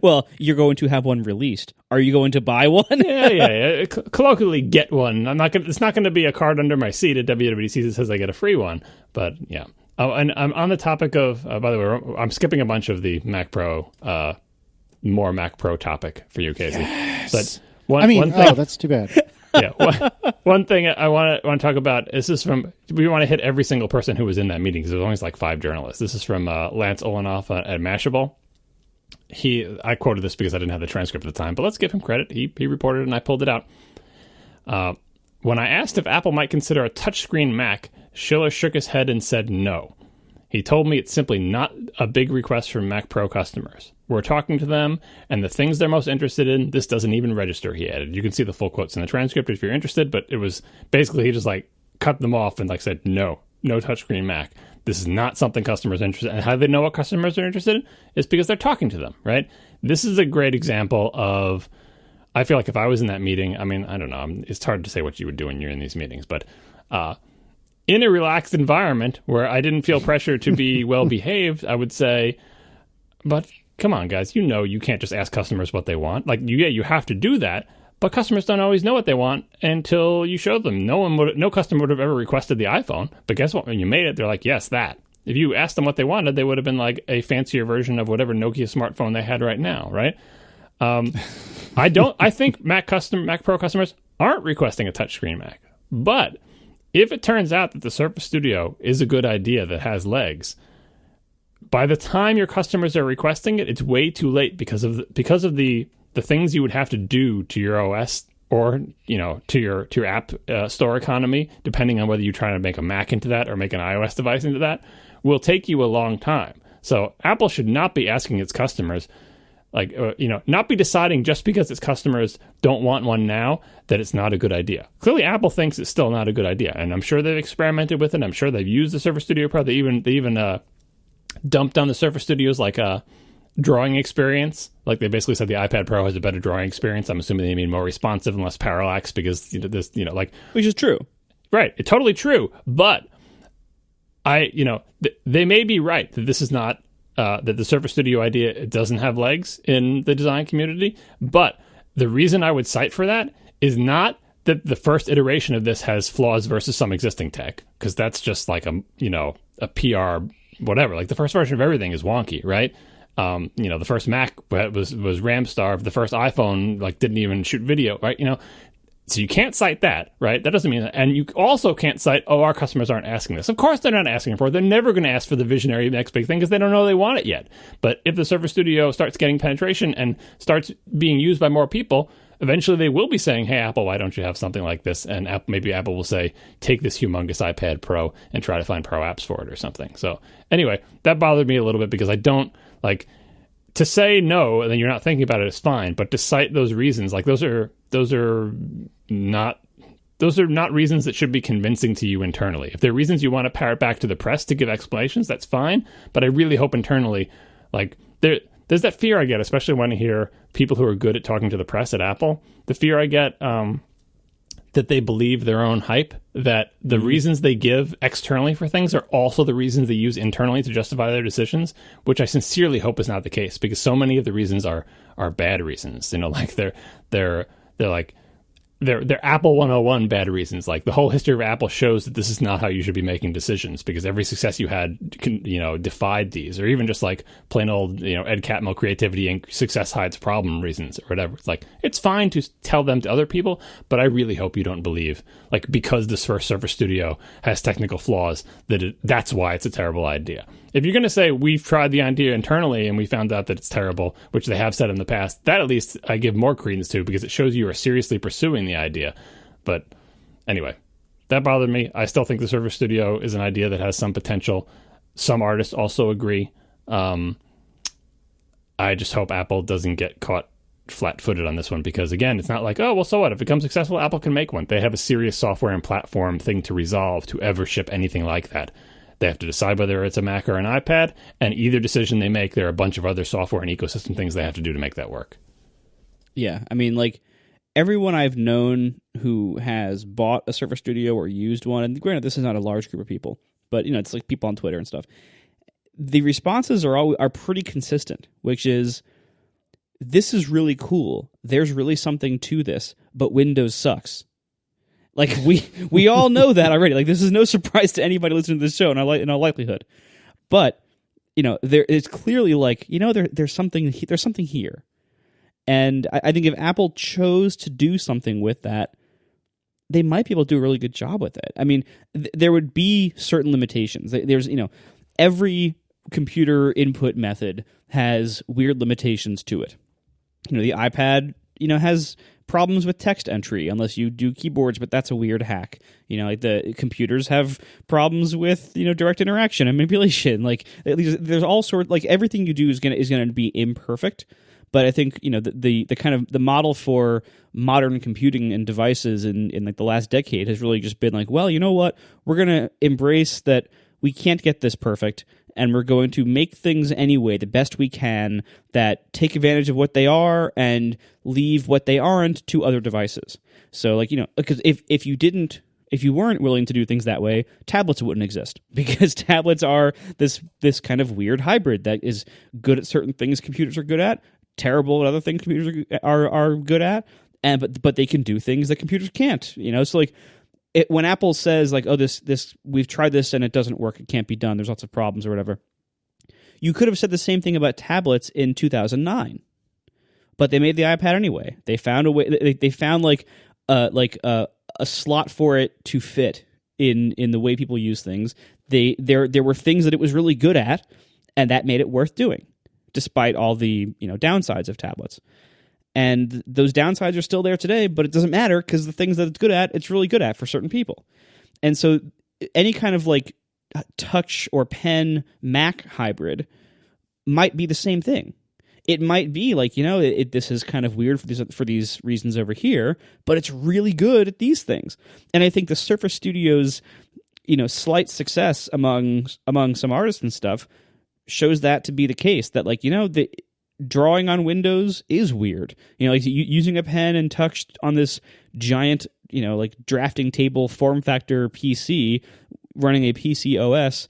Well, you're going to have one released. Are you going to buy one? Yeah. Colloquially, get one. It's not going to be a card under my seat at WWDC that says I get a free one, but yeah. Oh, and I'm on the topic of, by the way, I'm skipping a bunch of the Mac Pro, more Mac Pro topic for you, Casey. Yes. But one thing, that's too bad. Yeah, one thing I want to talk about is this from, we want to hit every single person who was in that meeting because there was only like 5 journalists. This is from Lance Olenoff at Mashable. I quoted this because I didn't have the transcript at the time, but let's give him credit. He reported it and I pulled it out. When I asked if Apple might consider a touchscreen Mac, Schiller shook his head and said no. He told me it's simply not a big request from Mac Pro customers. We're talking to them, and the things they're most interested in, this doesn't even register, he added. You can see the full quotes in the transcript if you're interested, but it was basically he just like cut them off and like said, no touchscreen Mac. This is not something customers are interested in. And how do they know what customers are interested in? It's because they're talking to them, right? This is a great example of, I feel like if I was in that meeting, I mean, I don't know, it's hard to say what you would do when you're in these meetings, but in a relaxed environment where I didn't feel pressure to be well-behaved, I would say, but come on, guys, you can't just ask customers what they want. Like, you have to do that, but customers don't always know what they want until you show them. No customer would have ever requested the iPhone, but guess what? When you made it, they're like, yes, that. If you asked them what they wanted, they would have been like a fancier version of whatever Nokia smartphone they had right now, right? I think Mac Pro customers aren't requesting a touchscreen Mac, but if it turns out that the Surface Studio is a good idea that has legs, by the time your customers are requesting it, it's way too late because of the things you would have to do to your OS or to your app store economy, depending on whether you're trying to make a Mac into that or make an iOS device into that, will take you a long time. So Apple should not be asking its customers, not be deciding just because its customers don't want one now that it's not a good idea. Clearly, Apple thinks it's still not a good idea, and I'm sure they've experimented with it. I'm sure they've used the Surface Studio Pro. They even dumped on the Surface Studios like a drawing experience. Like they basically said the iPad Pro has a better drawing experience. I'm assuming they mean more responsive and less parallax because which is true, right? It's totally true, but they may be right that this is not. That the Surface Studio idea doesn't have legs in the design community. But the reason I would cite for that is not that the first iteration of this has flaws versus some existing tech, because that's just like a PR whatever. Like the first version of everything is wonky, right? The first Mac was RAM starved. The first iPhone didn't even shoot video, right? So you can't cite that, right? That doesn't mean that. And you also can't cite, our customers aren't asking this. Of course they're not asking for it. They're never going to ask for the visionary next big thing because they don't know they want it yet. But if the Surface Studio starts getting penetration and starts being used by more people, eventually they will be saying, hey, Apple, why don't you have something like this? And maybe Apple will say, take this humongous iPad Pro and try to find Pro apps for it or something. So anyway, that bothered me a little bit because I don't to say no and then you're not thinking about it is fine, but to cite those reasons, those are not those are not reasons that should be convincing to you internally. If they're reasons you want to parrot back to the press to give explanations, that's fine. But I really hope internally, like, there's that fear I get, especially when I hear people who are good at talking to the press at Apple. The fear I get that they believe their own hype, that the reasons they give externally for things are also the reasons they use internally to justify their decisions, which I sincerely hope is not the case, because so many of the reasons are bad reasons. You know, like they're Apple 101 bad reasons. Like, the whole history of Apple shows that this is not how you should be making decisions, because every success you had defied these. Or even just like plain old, Ed Catmull creativity and success hides problem reasons or whatever. It's like, it's fine to tell them to other people, but I really hope you don't believe, like, because this first Surface Studio has technical flaws, that's why it's a terrible idea. If you're going to say we've tried the idea internally and we found out that it's terrible, which they have said in the past, that at least I give more credence to, because it shows you are seriously pursuing the idea. But anyway, that bothered me. I still think the Surface Studio is an idea that has some potential. Some artists also agree. I just hope Apple doesn't get caught flat-footed on this one, because again, it's not like, oh, well, so what? If it becomes successful, Apple can make one. They have a serious software and platform thing to resolve to ever ship anything like that. They have to decide whether it's a Mac or an iPad, and either decision they make, there are a bunch of other software and ecosystem things they have to do to make that work. Yeah, I mean, like, everyone I've known who has bought a Surface Studio or used one, and granted, this is not a large group of people, but, it's like people on Twitter and stuff, the responses are pretty consistent, which is, this is really cool. There's really something to this, but Windows sucks. Like, we all know that already. Like, this is no surprise to anybody listening to this show, in all likelihood. But, there is clearly, like, there's something here. And I think if Apple chose to do something with that, they might be able to do a really good job with it. I mean, there would be certain limitations. There's, every computer input method has weird limitations to it. The iPad, has problems with text entry unless you do keyboards, but that's a weird hack. Like, the computers have problems with, direct interaction and manipulation. Like, there's all sorts, like, everything you do is going to be imperfect. But I think, the kind of the model for modern computing and devices in like the last decade has really just been like, well, you know what? We're going to embrace that we can't get this perfect, and we're going to make things anyway the best we can that take advantage of what they are and leave what they aren't to other devices. So, like, because if you weren't willing to do things that way, tablets wouldn't exist, because tablets are this kind of weird hybrid that is good at certain things computers are good at, terrible at other things computers are good at, but they can do things that computers can't. So, like, when Apple says, like, oh, this we've tried this and it doesn't work, it can't be done, there's lots of problems or whatever, you could have said the same thing about tablets in 2009, but they made the iPad anyway. They found a way. They found a slot for it to fit in the way people use things. There were things that it was really good at, and that made it worth doing, despite all the downsides of tablets. And those downsides are still there today, but it doesn't matter, because the things that it's good at, it's really good at for certain people. And so any kind of like touch or pen Mac hybrid might be the same thing. It might be like, this is kind of weird for these reasons over here, but it's really good at these things. And I think the Surface Studio's, slight success among some artists and stuff shows that to be the case, that, like, the drawing on Windows is weird. Like, using a pen and touch on this giant, like, drafting table form factor PC running a PC OS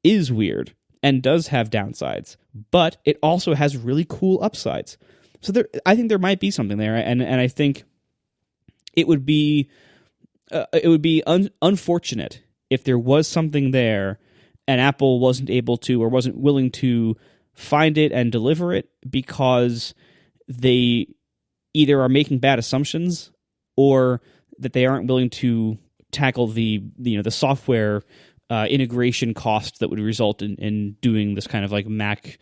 is weird and does have downsides, but it also has really cool upsides. So I think there might be something there, and I think it would be unfortunate if there was something there and Apple wasn't able to or wasn't willing to find it and deliver it, because they either are making bad assumptions or that they aren't willing to tackle the software integration cost that would result in doing this kind of like Mac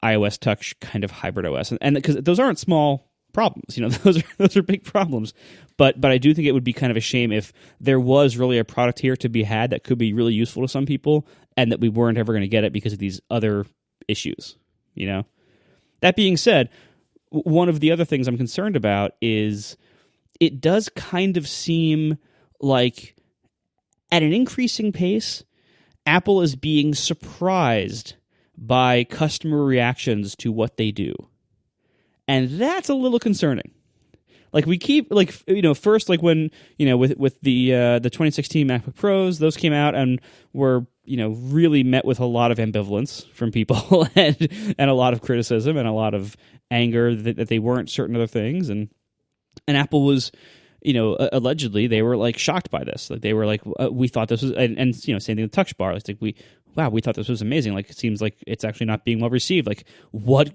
iOS Touch kind of hybrid OS, and because those aren't small problems, those are big problems. But I do think it would be kind of a shame if there was really a product here to be had that could be really useful to some people, and that we weren't ever going to get it because of these other issues. That being said, one of the other things I'm concerned about is it does kind of seem like at an increasing pace, Apple is being surprised by customer reactions to what they do. And that's a little concerning. Like we keep first when with the 2016 MacBook Pros, those came out and were really met with a lot of ambivalence from people and a lot of criticism and a lot of anger that they weren't certain other things, and Apple was allegedly they were like shocked by this. Like they were like, we thought this was, and same thing with Touch Bar. It's like we thought this was amazing. Like it seems like it's actually not being well received. Like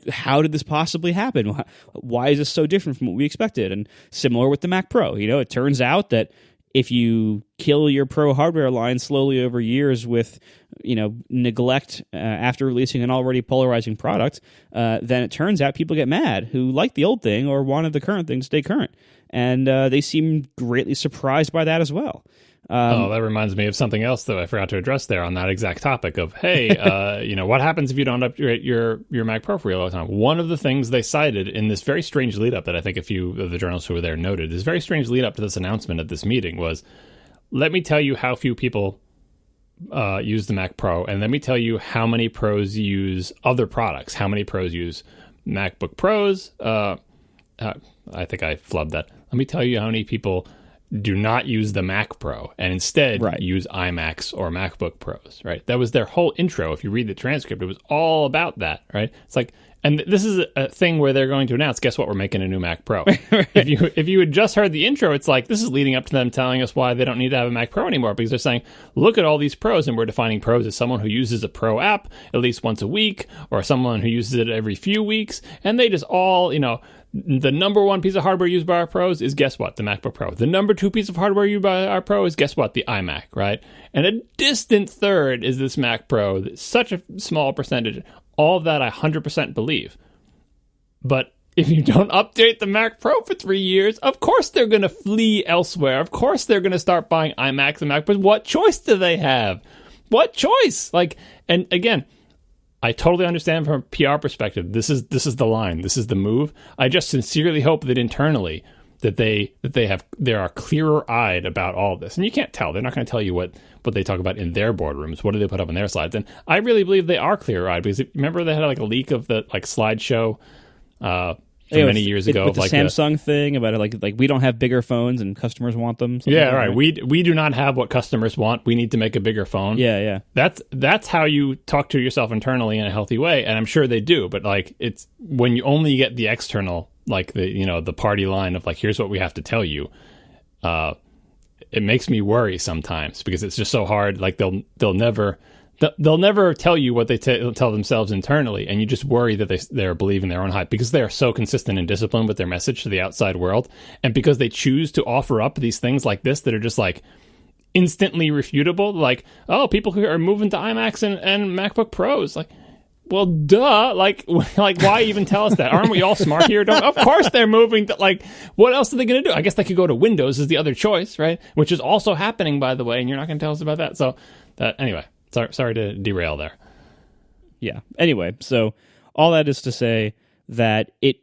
how did this possibly happen? Why is this so different from what we expected? And similar with the Mac Pro. It turns out that if you kill your Pro hardware line slowly over years with neglect after releasing an already polarizing product, then it turns out people get mad who like the old thing or wanted the current thing to stay current. And they seem greatly surprised by that as well. That reminds me of something else that I forgot to address there on that exact topic of, hey, what happens if you don't upgrade your Mac Pro for a long time? One of the things they cited in this very strange lead-up that I think a few of the journalists who were there noted, this very strange lead-up to this announcement at this meeting was, let me tell you how few people use the Mac Pro, and let me tell you how many pros use other products, how many pros use MacBook Pros. I think I flubbed that. Let me tell you how many people do not use the Mac Pro and instead use iMacs or MacBook Pros, right? That was their whole intro. If you read the transcript, it was all about that, right? It's like, and this is a thing where they're going to announce, guess what, we're making a new Mac Pro. Right. If you had just heard the intro, it's like, this is leading up to them telling us why they don't need to have a Mac Pro anymore, because they're saying, look at all these pros, and we're defining pros as someone who uses a Pro app at least once a week, or someone who uses it every few weeks, and they just all, the number one piece of hardware used by our pros is, guess what, the MacBook Pro. The number two piece of hardware used by our pro is, guess what, the iMac, right? And a distant third is this Mac Pro. Such a small percentage. All of that I 100% believe. But if you don't update the Mac Pro for 3 years, of course they're going to flee elsewhere. Of course they're going to start buying iMacs and MacBooks. What choice do they have? What choice? And again, I totally understand from a PR perspective. This is the line. This is the move. I just sincerely hope that internally that they are clearer eyed about all of this. And you can't tell. They're not going to tell you what they talk about in their boardrooms. What do they put up on their slides? And I really believe they are clearer eyed, because remember they had a leak of the slideshow many years ago, with the Samsung thing about it, like we don't have bigger phones and customers want them. Yeah, right. We do not have what customers want. We need to make a bigger phone. Yeah. That's how you talk to yourself internally in a healthy way, and I'm sure they do. But it's when you only get the external, the party line of here's what we have to tell you. It makes me worry sometimes, because it's just so hard. They'll never tell you what they tell themselves internally, and you just worry that they're believing their own hype, because they are so consistent and disciplined with their message to the outside world, and because they choose to offer up these things like this that are just instantly refutable, people who are moving to iMacs and MacBook Pros, well, duh, why even tell us that? Aren't we all smart here? Of course they're moving to, what else are they going to do? I guess they could go to Windows is the other choice, right? Which is also happening, by the way, and you're not going to tell us about that. So, anyway. Sorry to derail there. Yeah. Anyway, so all that is to say that it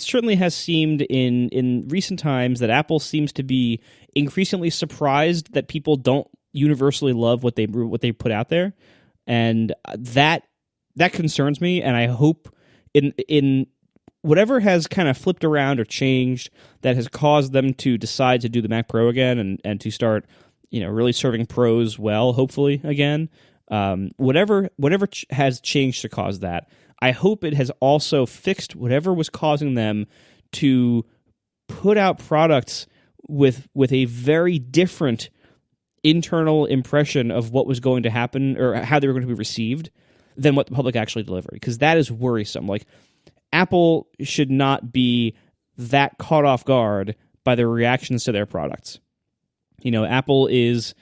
certainly has seemed in recent times that Apple seems to be increasingly surprised that people don't universally love what they put out there, and that concerns me. And I hope in whatever has kind of flipped around or changed that has caused them to decide to do the Mac Pro again and to start really serving pros well, hopefully again. Whatever has changed to cause that, I hope it has also fixed whatever was causing them to put out products with a very different internal impression of what was going to happen or how they were going to be received than what the public actually delivered, because that is worrisome. Apple should not be that caught off guard by the reactions to their products. Apple is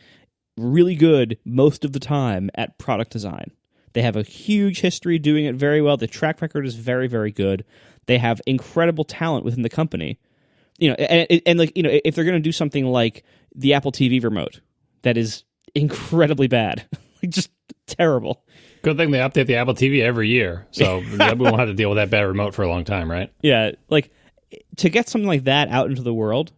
really good most of the time at product design. They have a huge history doing it very well. The track record is very, very good. They have incredible talent within the company. If they're going to do something like the Apple TV remote, that is incredibly bad, just terrible. Good thing they update the Apple TV every year, so we won't have to deal with that bad remote for a long time, right? Yeah, to get something like that out into the world,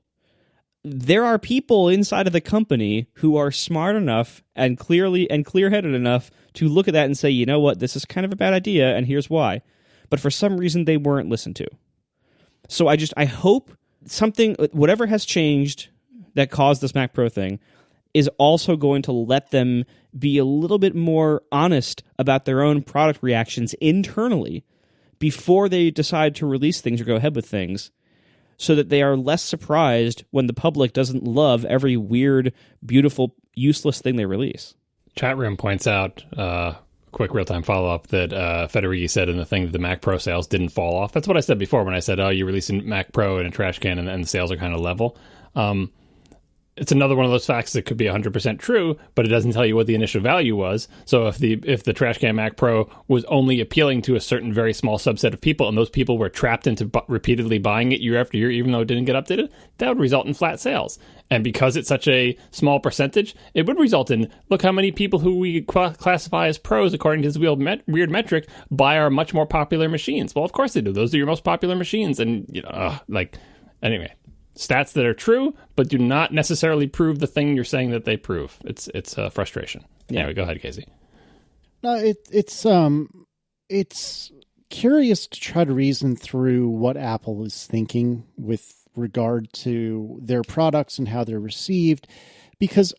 there are people inside of the company who are smart enough and clear-headed enough to look at that and say, you know what, this is kind of a bad idea, and here's why. But for some reason, they weren't listened to. So I hope whatever has changed that caused this Mac Pro thing is also going to let them be a little bit more honest about their own product reactions internally before they decide to release things or go ahead with things, so that they are less surprised when the public doesn't love every weird, beautiful, useless thing they release. Chat room points out, quick real-time follow-up, that Federighi said in the thing that the Mac Pro sales didn't fall off. That's what I said before when I said, you release a Mac Pro in a trash can and the sales are kind of level. It's another one of those facts that could be 100% true, but it doesn't tell you what the initial value was. So if the trash can Mac Pro was only appealing to a certain very small subset of people, and those people were trapped into repeatedly buying it year after year, even though it didn't get updated, that would result in flat sales. And because it's such a small percentage, it would result in, look how many people who we classify as pros, according to this weird metric, buy our much more popular machines. Well, of course they do. Those are your most popular machines. And, anyway. Stats that are true, but do not necessarily prove the thing you're saying that they prove. It's frustration. Yeah. Anyway, go ahead, Casey. No, it's curious to try to reason through what Apple is thinking with regard to their products and how they're received, because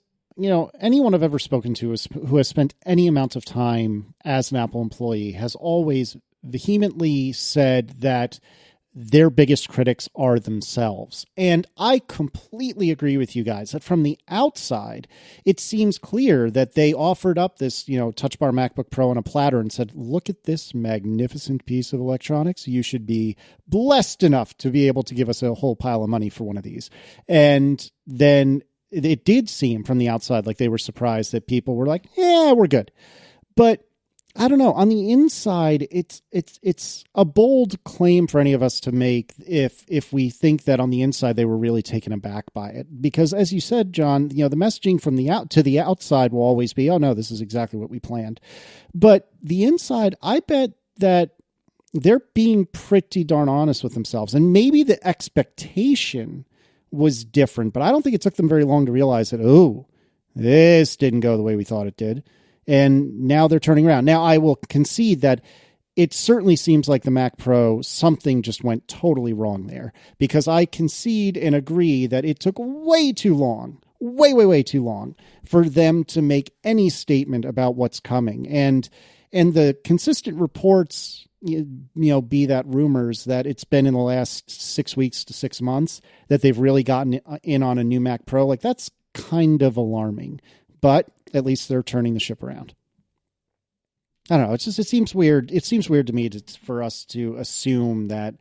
anyone I've ever spoken to who has spent any amount of time as an Apple employee has always vehemently said that their biggest critics are themselves. And I completely agree with you guys that from the outside, it seems clear that they offered up this, Touch Bar MacBook Pro on a platter and said, look at this magnificent piece of electronics. You should be blessed enough to be able to give us a whole pile of money for one of these. And then it did seem from the outside like they were surprised that people were like, yeah, we're good. But I don't know. On the inside, it's a bold claim for any of us to make if we think that on the inside they were really taken aback by it. Because as you said, John, the messaging from the outside will always be, oh no, this is exactly what we planned. But the inside, I bet that they're being pretty darn honest with themselves. And maybe the expectation was different, but I don't think it took them very long to realize that, this didn't go the way we thought it did. And now they're turning around. Now, I will concede that it certainly seems like the Mac Pro, something just went totally wrong there, because I concede and agree that it took way too long, way too long for them to make any statement about what's coming. And the consistent reports, be that rumors that it's been in the last 6 weeks to 6 months that they've really gotten in on a new Mac Pro, like that's kind of alarming. But at least they're turning the ship around. I don't know. It seems weird. It seems weird to me for us to assume that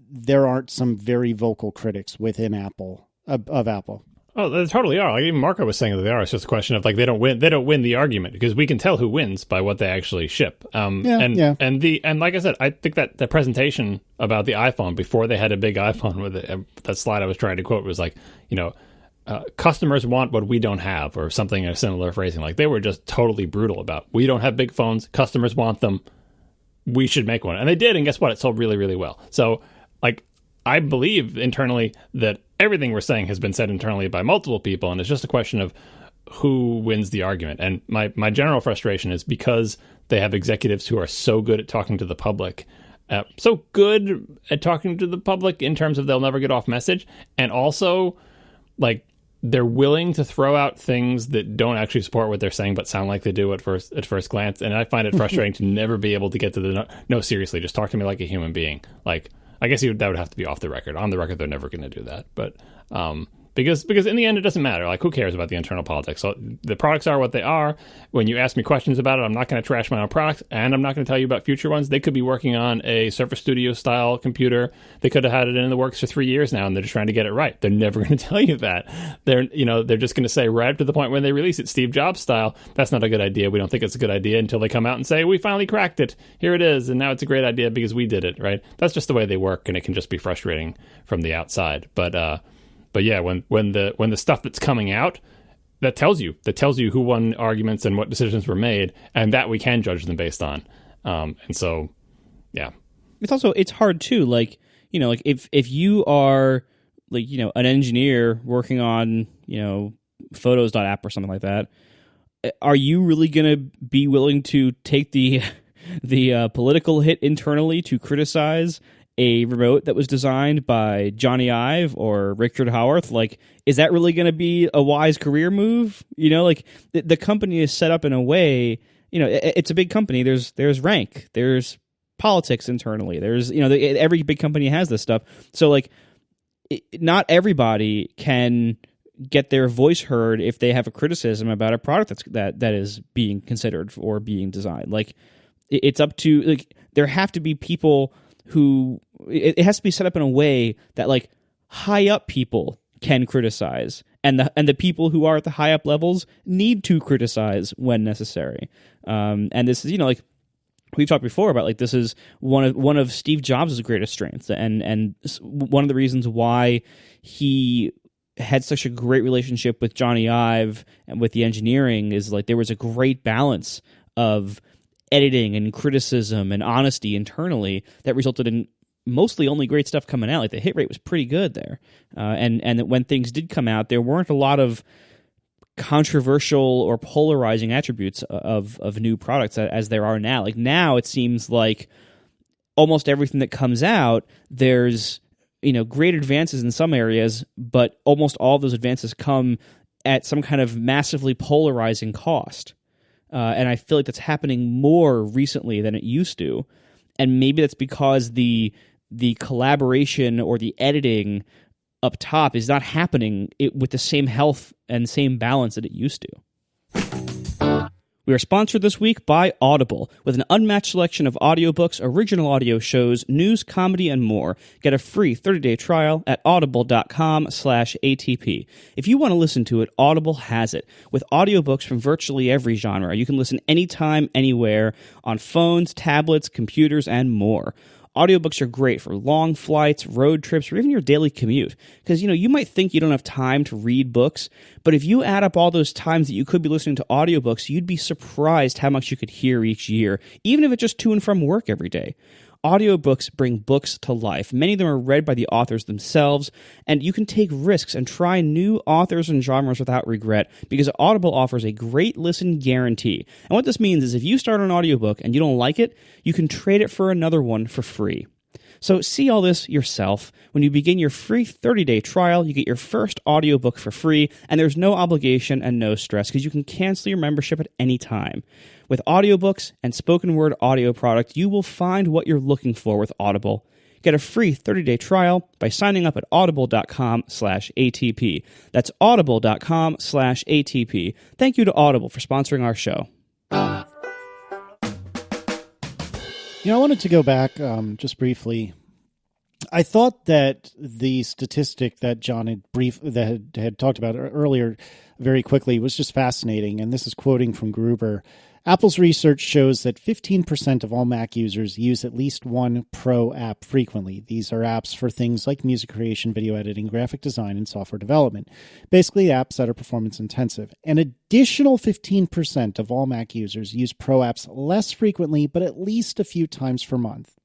there aren't some very vocal critics within Apple of Apple. Oh, they totally are. Like even Marco was saying that they are. It's just a question of they don't win the argument, because we can tell who wins by what they actually ship. And like I said, I think that the presentation about the iPhone before they had a big iPhone with it, that slide I was trying to quote was customers want what we don't have, or something in a similar phrasing. Like they were just totally brutal about, we don't have big phones, customers want them, we should make one. And they did, and guess what? It sold really, really well. So I believe internally that everything we're saying has been said internally by multiple people, and it's just a question of who wins the argument. And my general frustration is because they have executives who are so good at talking to the public, so good at talking to the public in terms of they'll never get off message, and also they're willing to throw out things that don't actually support what they're saying, but sound like they do at first glance. And I find it frustrating to never be able to get to no, seriously, just talk to me like a human being. I guess that would have to be off the record. On the record, they're never going to do that. But because in the end, it doesn't matter. Who cares about the internal politics? So the products are what they are. When you ask me questions about it, I'm not going to trash my own products, and I'm not going to tell you about future ones. They could be working on a Surface Studio style computer. They could have had it in the works for 3 years now, and they're just trying to get it right. They're never going to tell you that. They're just going to say right up to the point when they release it, Steve Jobs style, that's not a good idea. We don't think it's a good idea, until they come out and say, we finally cracked it. Here it is, and now it's a great idea because we did it, right? That's just the way they work, and it can just be frustrating from the outside. But yeah, when the stuff that's coming out, that tells you who won arguments and what decisions were made, and that we can judge them based on. And so, yeah, it's hard too. If you are like, an engineer working on, photos.app or something like that, are you really going to be willing to take the political hit internally to criticize a remote that was designed by Johnny Ive or Richard Howarth? Like, is that really going to be a wise career move? Like the company is set up in a way, it's a big company. There's rank, there's politics internally. There's, every big company has this stuff. So like, not everybody can get their voice heard if they have a criticism about a product that is being considered or being designed. Like, it's up to, like, there have to be people who, it has to be set up in a way that like high up people can criticize, and the people who are at the high up levels need to criticize when necessary. And this is, like we've talked before about, like, this is one of Steve Jobs' greatest strengths, and one of the reasons why he had such a great relationship with Johnny Ive and with the engineering is, like, there was a great balance of editing and criticism and honesty internally that resulted in mostly only great stuff coming out. Like, the hit rate was pretty good there. And when things did come out, there weren't a lot of controversial or polarizing attributes of new products as there are now. Like, now it seems like almost everything that comes out, there's, great advances in some areas, but almost all of those advances come at some kind of massively polarizing cost. And I feel like that's happening more recently than it used to. And maybe that's because the collaboration or the editing up top is not happening with the same health and same balance that it used to. We are sponsored this week by Audible. With an unmatched selection of audiobooks, original audio shows, news, comedy, and more. Get a free 30-day trial at audible.com/ATP. If you want to listen to it, Audible has it. With audiobooks from virtually every genre, you can listen anytime, anywhere, on phones, tablets, computers, and more. Audiobooks are great for long flights, road trips, or even your daily commute. Because, you might think you don't have time to read books, but if you add up all those times that you could be listening to audiobooks, you'd be surprised how much you could hear each year, even if it's just to and from work every day. Audiobooks bring books to life. Many of them are read by the authors themselves, and you can take risks and try new authors and genres without regret, because Audible offers a great listen guarantee. And what this means is if you start an audiobook and you don't like it, you can trade it for another one for free. So see all this yourself. When you begin your free 30-day trial, you get your first audiobook for free, and there's no obligation and no stress because you can cancel your membership at any time. With audiobooks and spoken word audio product, you will find what you're looking for with Audible. Get a free 30-day trial by signing up at audible.com/ATP. That's audible.com/ATP. Thank you to Audible for sponsoring our show. I wanted to go back just briefly. I thought that the statistic that John had talked about earlier very quickly was just fascinating, and this is quoting from Gruber. Apple's research shows that 15% of all Mac users use at least one Pro app frequently. These are apps for things like music creation, video editing, graphic design, and software development. Basically, apps that are performance intensive. An additional 15% of all Mac users use Pro apps less frequently, but at least a few times per month.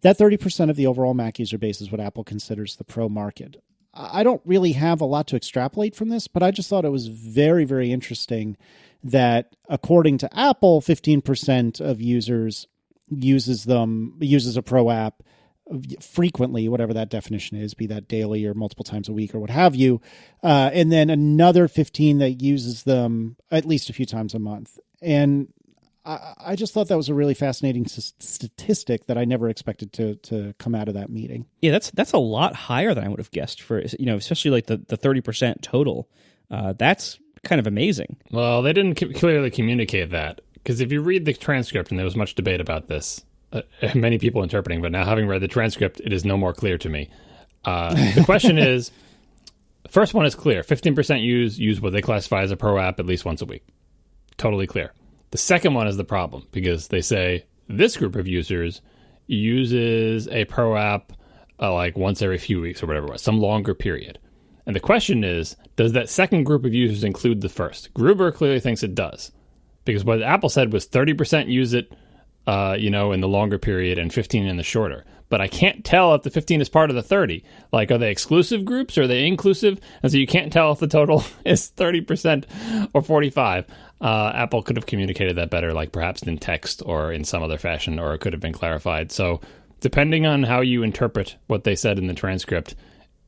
That 30% of the overall Mac user base is what Apple considers the Pro market. I don't really have a lot to extrapolate from this, but I just thought it was very, very interesting that according to Apple, 15% of users uses a Pro app frequently, whatever that definition is, be that daily or multiple times a week or what have you. And then another 15 that uses them at least a few times a month. And I just thought that was a really fascinating statistic that I never expected to come out of that meeting. Yeah, that's a lot higher than I would have guessed for, especially like the 30% total. That's kind of amazing. Well, they didn't clearly communicate that, because if you read the transcript, and there was much debate about this, many people interpreting, but now having read the transcript, it is no more clear to me. The question is, the first one is clear. 15% use what they classify as a Pro app at least once a week. Totally clear. The second one is the problem, because they say this group of users uses a Pro app like once every few weeks or whatever it was, some longer period. And the question is, does that second group of users include the first? Gruber clearly thinks it does, because what Apple said was 30% use it in the longer period and 15 in the shorter. But I can't tell if the 15 is part of the 30. Like, are they exclusive groups or are they inclusive? And so you can't tell if the total is 30% or 45. Apple could have communicated that better, like perhaps in text or in some other fashion, or it could have been clarified. So depending on how you interpret what they said in the transcript,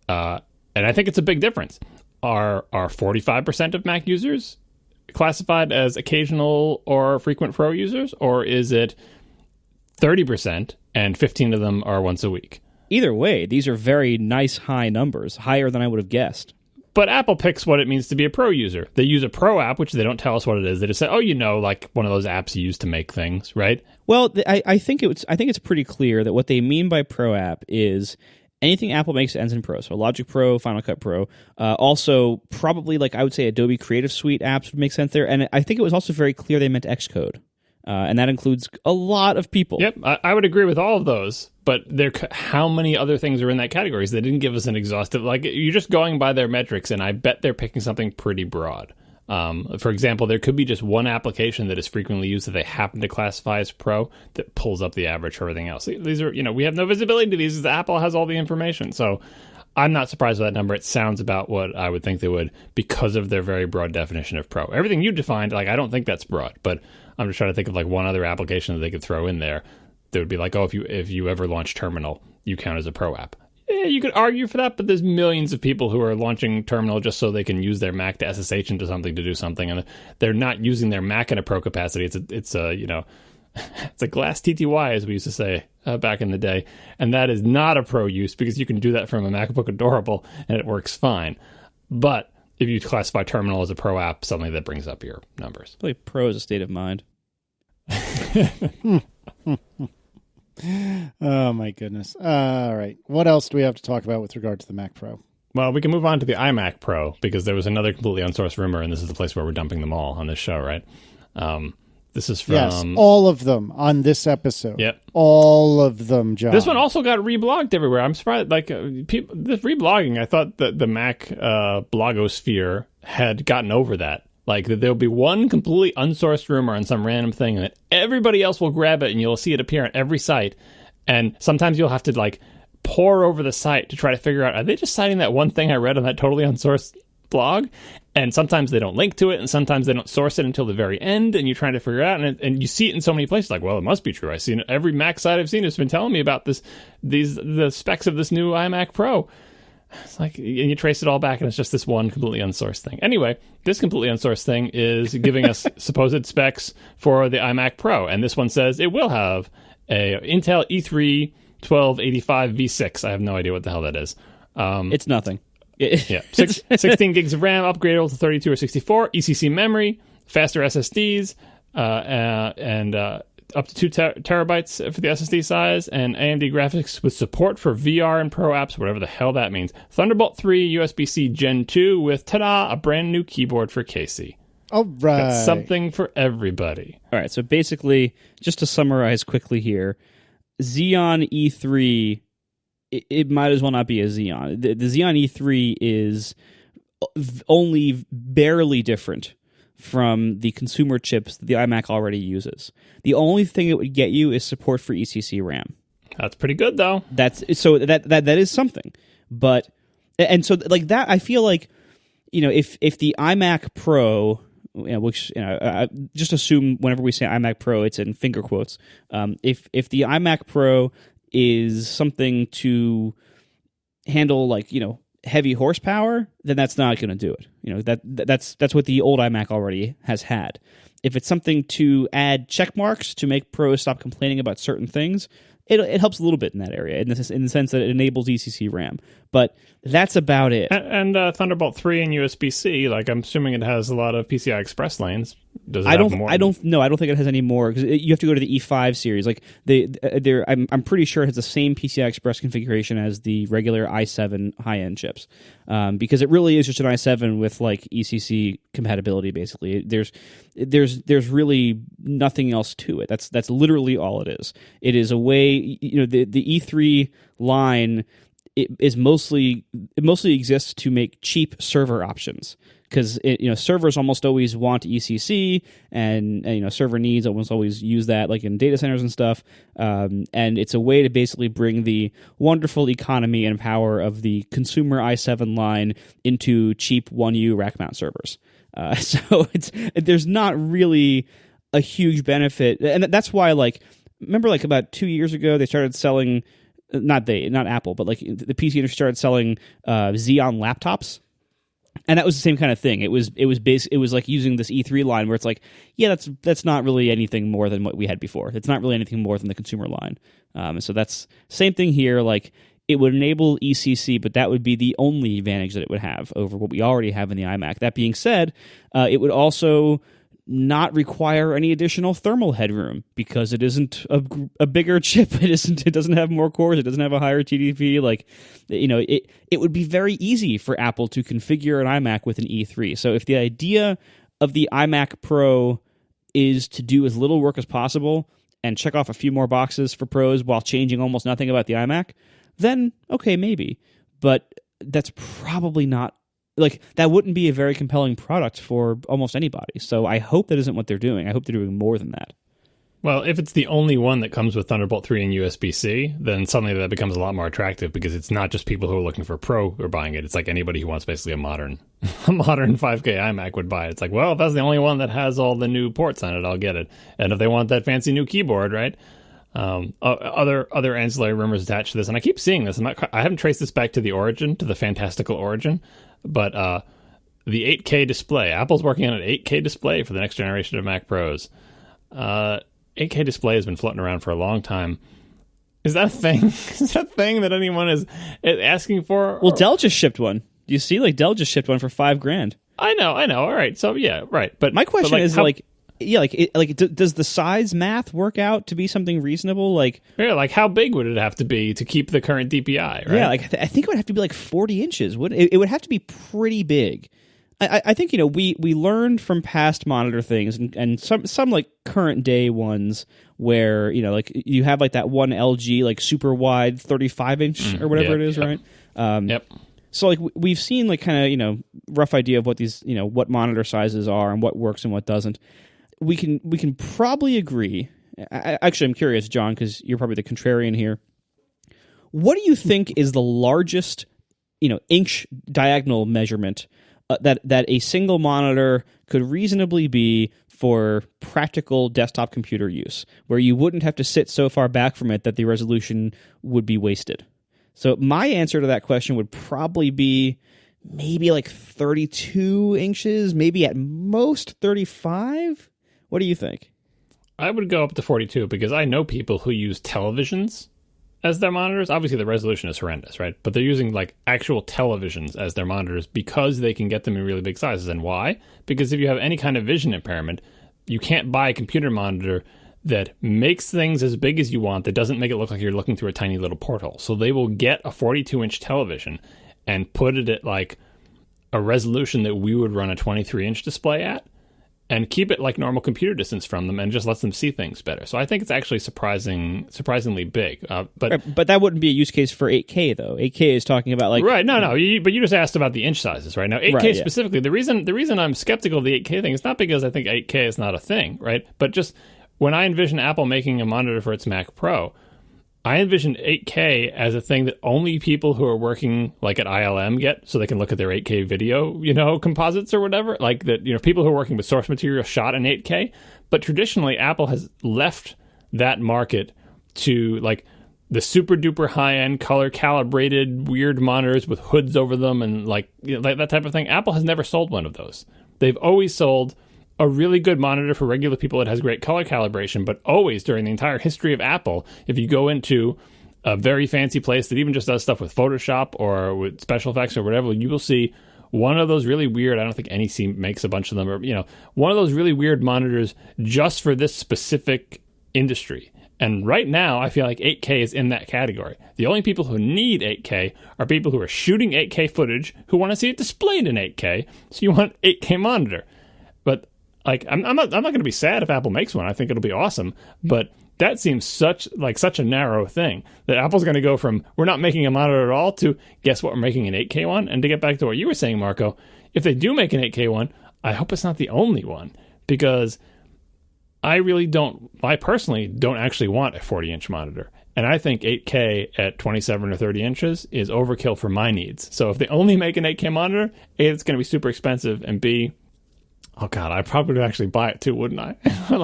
and I think it's a big difference. Are 45% of Mac users classified as occasional or frequent Pro users, or is it 30% and 15 of them are once a week? Either way, these are very nice high numbers, higher than I would have guessed. But Apple picks what it means to be a Pro user. They use a Pro app, which they don't tell us what it is. They just say, like one of those apps you use to make things, right? Well, I think it's pretty clear that what they mean by Pro app is anything Apple makes ends in Pro. So Logic Pro, Final Cut Pro. Also, probably, like, I would say Adobe Creative Suite apps would make sense there. And I think it was also very clear they meant Xcode. And that includes a lot of people. Yep, I would agree with all of those. But how many other things are in that category? They didn't give us an exhaustive... Like, you're just going by their metrics, and I bet they're picking something pretty broad. For example, there could be just one application that is frequently used that they happen to classify as Pro that pulls up the average for everything else. These are, we have no visibility to these. Apple has all the information. So I'm not surprised by that number. It sounds about what I would think they would because of their very broad definition of Pro. Everything you defined, like, I don't think that's broad, but I'm just trying to think of like one other application that they could throw in there that would be like, if you ever launch Terminal, you count as a Pro app. You could argue for that, but there's millions of people who are launching Terminal just so they can use their Mac to SSH into something to do something, and they're not using their Mac in a Pro capacity. It's a glass TTY, as we used to say back in the day, and that is not a Pro use because you can do that from a MacBook Adorable and it works fine. But if you classify Terminal as a Pro app, suddenly that brings up your numbers. Really, Pro is a state of mind. Oh, my goodness. All right. What else do we have to talk about with regard to the Mac Pro? Well, we can move on to the iMac Pro because there was another completely unsourced rumor, and this is the place where we're dumping them all on this show, right? This is from... Yes, all of them on this episode. Yep. All of them, John. This one also got reblogged everywhere. I'm surprised. Like, this reblogging, I thought that the Mac blogosphere had gotten over that. Like, that there'll be one completely unsourced rumor on some random thing, and that everybody else will grab it, and you'll see it appear on every site. And sometimes you'll have to, like, pore over the site to try to figure out, are they just citing that one thing I read on that totally unsourced blog? And sometimes they don't link to it, and sometimes they don't source it until the very end, and you're trying to figure it out, and you see it in so many places, like, well, it must be true. I've seen every Mac site I've seen has been telling me about the specs of this new iMac Pro. It's like, and you trace it all back, and it's just this one completely unsourced thing. Anyway, this completely unsourced thing is giving us supposed specs for the iMac Pro, and this one says it will have a Intel E3 1285 V6. I have no idea what the hell that is. It's nothing. Yeah, 16 gigs of RAM, upgradable to 32 or 64, ECC memory, faster SSDs, and up to 2 terabytes for the SSD size, and AMD graphics with support for VR and Pro apps, whatever the hell that means. Thunderbolt 3, USB-C Gen 2 with, ta-da, a brand new keyboard for Casey. All right. Got something for everybody. All right, so basically, just to summarize quickly here, Xeon E3, it might as well not be a Xeon. The Xeon E3 is only barely different from the consumer chips that the iMac already uses. The only thing it would get you is support for ECC RAM. That's pretty good, though. That is something. But and so like that, I feel like, if the iMac Pro, which I just assume whenever we say iMac Pro, it's in finger quotes. If the iMac Pro is something to handle, like, heavy horsepower, then that's not going to do it. That's what the old iMac already has had. If it's something to add check marks to make pros stop complaining about certain things, it helps a little bit in that area, in the sense that it enables ECC RAM. But that's about it. And Thunderbolt 3 and USB-C, like, I'm assuming it has a lot of PCI Express lanes. Does it I have more? I don't think it has any more, because you have to go to the E5 series. Like, I'm pretty sure it has the same PCI Express configuration as the regular i7 high-end chips, because it really is just an i7 with, like, ECC compatibility. Basically, there's really nothing else to it. That's literally all it is. It is a way, the E3 line it mostly exists to make cheap server options, because servers almost always want ECC, and server needs almost always use that, like in data centers and stuff. And it's a way to basically bring the wonderful economy and power of the consumer i7 line into cheap 1U rack mount servers. So there's not really a huge benefit, and that's why, like, remember, like about 2 years ago, they started selling. Not Apple, but like the PC industry started selling Xeon laptops, and that was the same kind of thing. It was like using this E3 line where it's like, yeah, that's not really anything more than what we had before. It's not really anything more than the consumer line. So that's same thing here. Like, it would enable ECC, but that would be the only advantage that it would have over what we already have in the iMac. That being said, it would also not require any additional thermal headroom, because it isn't a bigger chip. It doesn't have more cores. It doesn't have a higher TDP. Like, it would be very easy for Apple to configure an iMac with an E3. So if the idea of the iMac Pro is to do as little work as possible and check off a few more boxes for pros while changing almost nothing about the iMac, then okay, maybe. But that's probably not. Like, that wouldn't be a very compelling product for almost anybody. So I hope that isn't what they're doing. I hope they're doing more than that. Well, if it's the only one that comes with Thunderbolt 3 and USB-C, then suddenly that becomes a lot more attractive, because it's not just people who are looking for Pro who are buying it. It's like anybody who wants basically a modern 5K iMac would buy it. It's like, well, if that's the only one that has all the new ports on it, I'll get it. And if they want that fancy new keyboard, right? Other ancillary rumors attached to this, and I keep seeing this. I haven't traced this back to the fantastical origin, but the 8K display. Apple's working on an 8K display for the next generation of Mac Pros. 8K display has been floating around for a long time. Is that a thing? Is that a thing that anyone is asking for? Well, Dell just shipped one. Do you see? Like, Dell just shipped one for $5,000. I know. All right. So yeah, right. But my question is does the size math work out to be something reasonable? Like, yeah, like how big would it have to be to keep the current DPI? Right? Yeah, like I think it would have to be like 40 inches. It would have to be pretty big. I think we learned from past monitor things and some like current day ones where like you have like that one LG like super wide 35-inch or whatever it is, right? Yep. So like we've seen like kind of rough idea of what these what monitor sizes are and what works and what doesn't. We can probably agree. Actually, I'm curious, John, because you're probably the contrarian here. What do you think is the largest, inch diagonal measurement that a single monitor could reasonably be for practical desktop computer use, where you wouldn't have to sit so far back from it that the resolution would be wasted? So my answer to that question would probably be maybe like 32 inches, maybe at most 35. What do you think? I would go up to 42, because I know people who use televisions as their monitors. Obviously, the resolution is horrendous, right? But they're using like actual televisions as their monitors because they can get them in really big sizes. And why? Because if you have any kind of vision impairment, you can't buy a computer monitor that makes things as big as you want, that doesn't make it look like you're looking through a tiny little porthole. So they will get a 42-inch television and put it at like a resolution that we would run a 23-inch display at, and keep it like normal computer distance from them, and just lets them see things better. So I think it's actually surprisingly big. But that wouldn't be a use case for 8K though. 8K is talking about like right. No. But you just asked about the inch sizes, right? Now 8K right, specifically. The reason I'm skeptical of the 8K thing is not because I think 8K is not a thing, right? But just when I envision Apple making a monitor for its Mac Pro, I envision 8K as a thing that only people who are working like at ILM get, so they can look at their 8K video, composites or whatever. Like that, people who are working with source material shot in 8K. But traditionally, Apple has left that market to like the super duper high end color calibrated weird monitors with hoods over them and like that type of thing. Apple has never sold one of those. They've always sold a really good monitor for regular people that has great color calibration, but always during the entire history of Apple, if you go into a very fancy place that even just does stuff with Photoshop or with special effects or whatever, you will see one of those really weird, I don't think NEC makes a bunch of them, or one of those really weird monitors just for this specific industry. And right now, I feel like 8K is in that category. The only people who need 8K are people who are shooting 8K footage who want to see it displayed in 8K, so you want 8K monitor. But like, I'm not going to be sad if Apple makes one. I think it'll be awesome. But that seems such a narrow thing that Apple's going to go from we're not making a monitor at all to guess what, we're making an 8K one. And to get back to what you were saying, Marco, if they do make an 8K one, I hope it's not the only one, because I personally don't actually want a 40-inch monitor. And I think 8K at 27 or 30 inches is overkill for my needs. So if they only make an 8K monitor, A, it's going to be super expensive, and B, oh God, I probably would actually buy it too, wouldn't I? You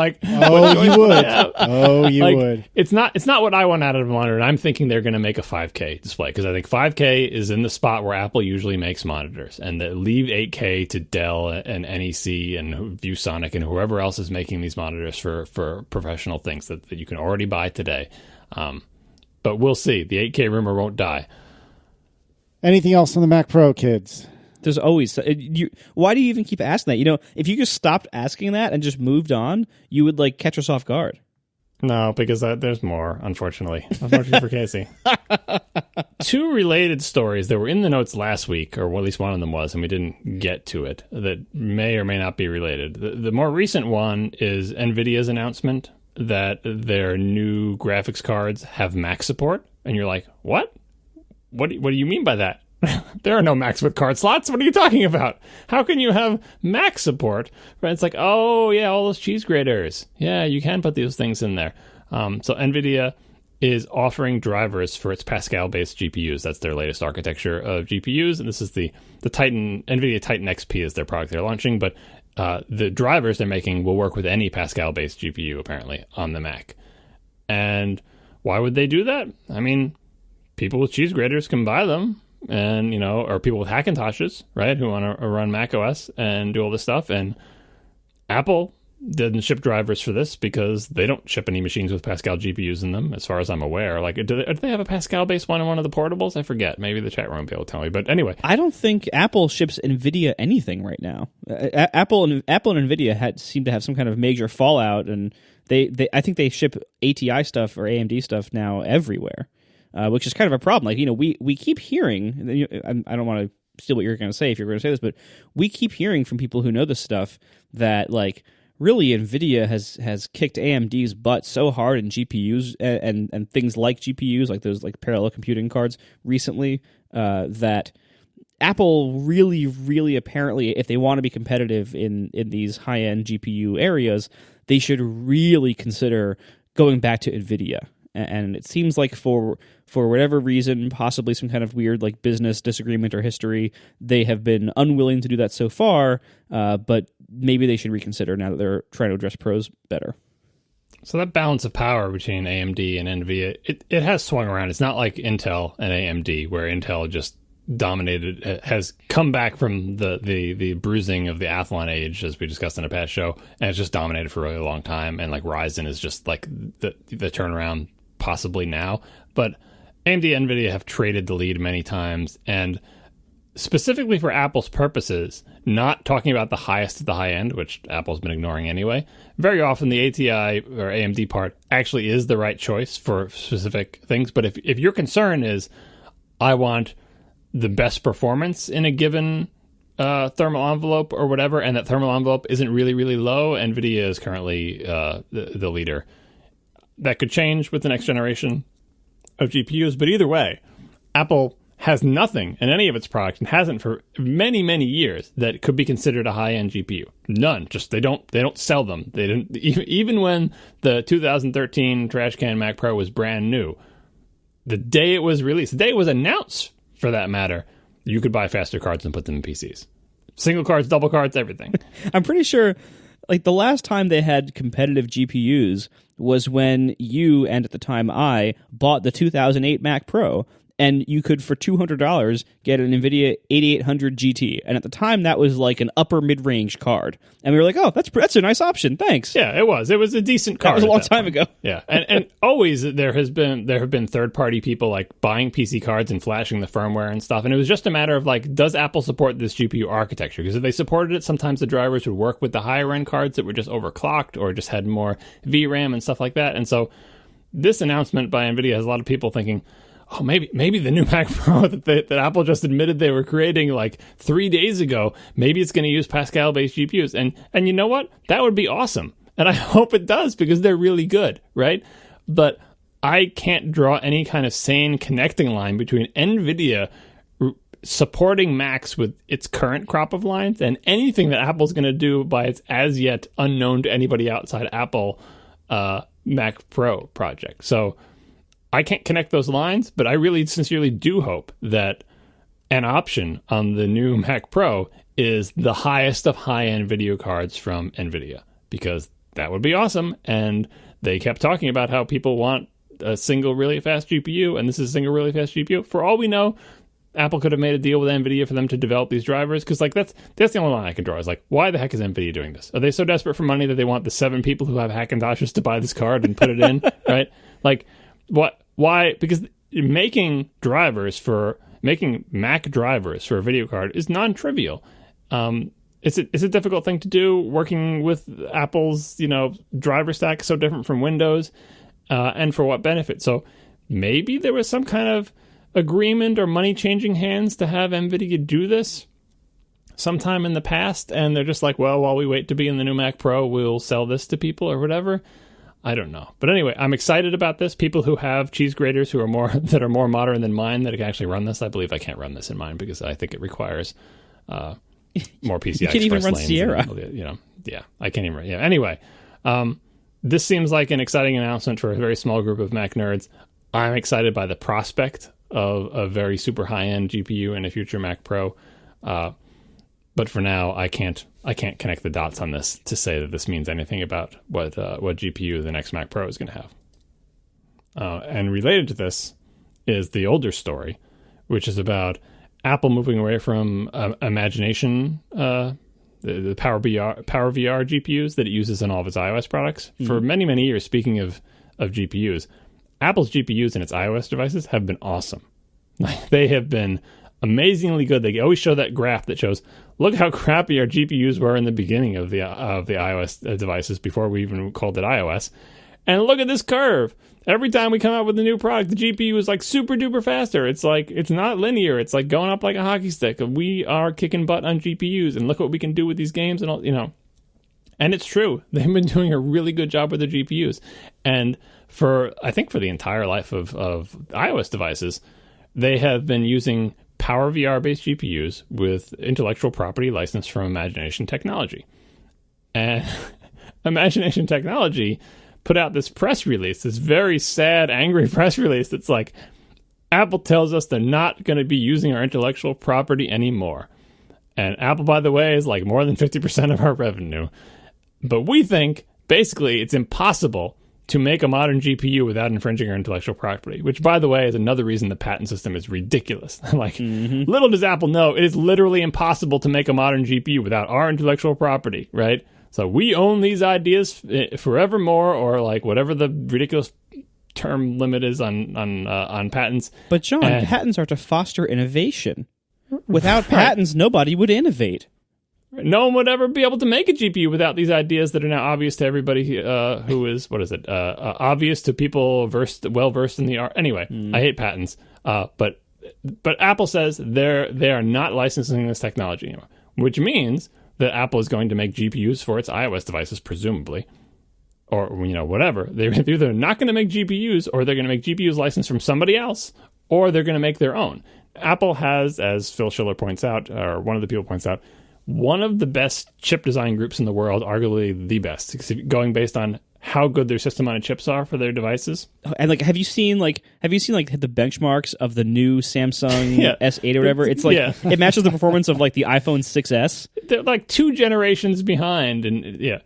would. Oh, you would. It's not what I want out of a monitor. And I'm thinking they're going to make a 5K display, because I think 5K is in the spot where Apple usually makes monitors, and they leave 8K to Dell and NEC and ViewSonic and whoever else is making these monitors for professional things that you can already buy today. But we'll see. The 8K rumor won't die. Anything else on the Mac Pro, kids? There's always... why do you even keep asking that? If you just stopped asking that and just moved on, you would catch us off guard. No, because there's more, unfortunately. Unfortunately for Casey. Two related stories that were in the notes last week, or at least one of them was, and we didn't get to it, that may or may not be related. The more recent one is NVIDIA's announcement that their new graphics cards have Mac support. And you're like, what? What do you mean by that? There are no Macs with card slots. What are you talking about? How can you have Mac support? Right? It's like, oh, yeah, all those cheese graters. Yeah, you can put those things in there. So NVIDIA is offering drivers for its Pascal-based GPUs. That's their latest architecture of GPUs. And this is the NVIDIA Titan XP is their product they're launching. But the drivers they're making will work with any Pascal-based GPU, apparently, on the Mac. And why would they do that? I mean, people with cheese graters can buy them, and, or people with Hackintoshes, right, who want to run Mac OS and do all this stuff. And Apple didn't ship drivers for this because they don't ship any machines with Pascal GPUs in them, as far as I'm aware. Do they have a Pascal-based one in one of the portables? I forget. Maybe the chat room will be able to tell me. But anyway. I don't think Apple ships NVIDIA anything right now. Apple and NVIDIA seem to have some kind of major fallout, and I think they ship ATI stuff or AMD stuff now everywhere, which is kind of a problem. We keep hearing, I don't want to steal what you're going to say if you're going to say this, but we keep hearing from people who know this stuff that, really, NVIDIA has kicked AMD's butt so hard in GPUs and things like GPUs, like those parallel computing cards recently, that Apple really, really apparently, if they want to be competitive in these high-end GPU areas, they should really consider going back to NVIDIA. And it seems like for whatever reason, possibly some kind of weird business disagreement or history, they have been unwilling to do that so far, but maybe they should reconsider now that they're trying to address pros better. So that balance of power between AMD and NVIDIA, it has swung around. It's not like Intel and AMD, where Intel just dominated, has come back from the bruising of the Athlon age, as we discussed in a past show, and it's just dominated for a really long time. And Ryzen is just the turnaround possibly now. But AMD and NVIDIA have traded the lead many times, and specifically for Apple's purposes, not talking about the highest of the high end, which Apple's been ignoring anyway, very often the ATI or AMD part actually is the right choice for specific things. But if your concern is, I want the best performance in a given thermal envelope or whatever, and that thermal envelope isn't really, really low, NVIDIA is currently the leader. That could change with the next generation of GPUs, but either way, Apple has nothing in any of its products, and hasn't for many, many years, that could be considered a high-end GPU. None. Just they don't sell them. They didn't even when the 2013 trash can Mac Pro was brand new. The day it was released, the day it was announced, for that matter, you could buy faster cards and put them in PCs. Single cards, double cards, everything. I'm pretty sure the last time they had competitive GPUs was when you, and at the time I, bought the 2008 Mac Pro, and you could, for $200, get an NVIDIA 8800 GT. And at the time, that was an upper mid-range card. And we were like, oh, that's a nice option. Thanks. Yeah, it was. It was a decent card. That was a long time ago. Yeah, and always there have been third-party people buying PC cards and flashing the firmware and stuff. And it was just a matter of does Apple support this GPU architecture? Because if they supported it, sometimes the drivers would work with the higher-end cards that were just overclocked or just had more VRAM and stuff like that. And so this announcement by NVIDIA has a lot of people thinking, oh, maybe the new Mac Pro that Apple just admitted they were creating 3 days ago, maybe it's going to use Pascal-based GPUs. And you know what? That would be awesome. And I hope it does, because they're really good, right? but I can't draw any kind of sane connecting line between NVIDIA supporting Macs with its current crop of lines and anything that Apple's going to do by its as yet unknown to anybody outside Apple Mac Pro project. So I can't connect those lines, but I really sincerely do hope that an option on the new Mac Pro is the highest of high-end video cards from NVIDIA, because that would be awesome. And they kept talking about how people want a single really fast GPU, and this is a single really fast GPU. For all we know, Apple could have made a deal with NVIDIA for them to develop these drivers, because like that's the only line I can draw. Is like, why the heck is NVIDIA doing this? Are they so desperate for money that they want the 7 people who have Hackintoshes to buy this card and put it in, right? Like, what? Why? Because making Mac drivers for a video card is non-trivial. It's a difficult thing to do. Working with Apple's driver stack so different from Windows, and for what benefit? So maybe there was some kind of agreement or money changing hands to have NVIDIA do this sometime in the past, and they're just like, well, while we wait to be in the new Mac Pro, we'll sell this to people or whatever. I don't know. But anyway, I'm excited about this. People who have cheese graters who are more modern than mine that can actually run this. I believe I can't run this in mine because I think it requires more PCI you can't even run lanes Sierra. Yeah, I can't even run. Yeah. Anyway, this seems like an exciting announcement for a very small group of Mac nerds. I'm excited by the prospect of a very super high-end GPU in a future Mac Pro. But for now, I can't connect the dots on this to say that this means anything about what GPU the next Mac Pro is going to have. And related to this is the older story, which is about Apple moving away from Imagination, the Power VR GPUs that it uses in all of its iOS products. Mm-hmm. For many, many years, speaking of GPUs, Apple's GPUs in its iOS devices have been awesome. They have been amazingly good. They always show that graph that shows, look how crappy our GPUs were in the beginning of the iOS devices before we even called it iOS. And look at this curve. Every time we come out with a new product, the GPU is like super duper faster. It's like, it's not linear. It's like going up like a hockey stick. We are kicking butt on GPUs, and look what we can do with these games and all, And it's true. They've been doing a really good job with their GPUs. And I think for the entire life of iOS devices, they have been using Power VR-based GPUs with intellectual property licensed from Imagination Technology. And Imagination Technology put out this press release, this very sad, angry press release that's like, Apple tells us they're not going to be using our intellectual property anymore. And Apple, by the way, is like more than 50% of our revenue. But we think, basically, it's impossible to make a modern GPU without infringing our intellectual property, which, by the way, is another reason the patent system is ridiculous. Little does Apple know, it is literally impossible to make a modern GPU without our intellectual property, right? So we own these ideas forevermore, or like whatever the ridiculous term limit is on patents. But John, patents are to foster innovation. Without patents, nobody would innovate. No one would ever be able to make a GPU without these ideas that are now obvious to everybody who is, obvious to people well-versed in the art. Anyway, I hate patents. But Apple says they are not licensing this technology anymore, which means that Apple is going to make GPUs for its iOS devices, presumably, or whatever. They're either not going to make GPUs, or they're going to make GPUs licensed from somebody else, or they're going to make their own. Apple has, as Phil Schiller points out, or one of the people points out, one of the best chip design groups in the world, arguably the best, going based on how good their system on chips are for their devices. And have you seen the benchmarks of the new Samsung S8 or whatever? It's like it matches the performance of like the iPhone 6S. They're like 2 generations behind, and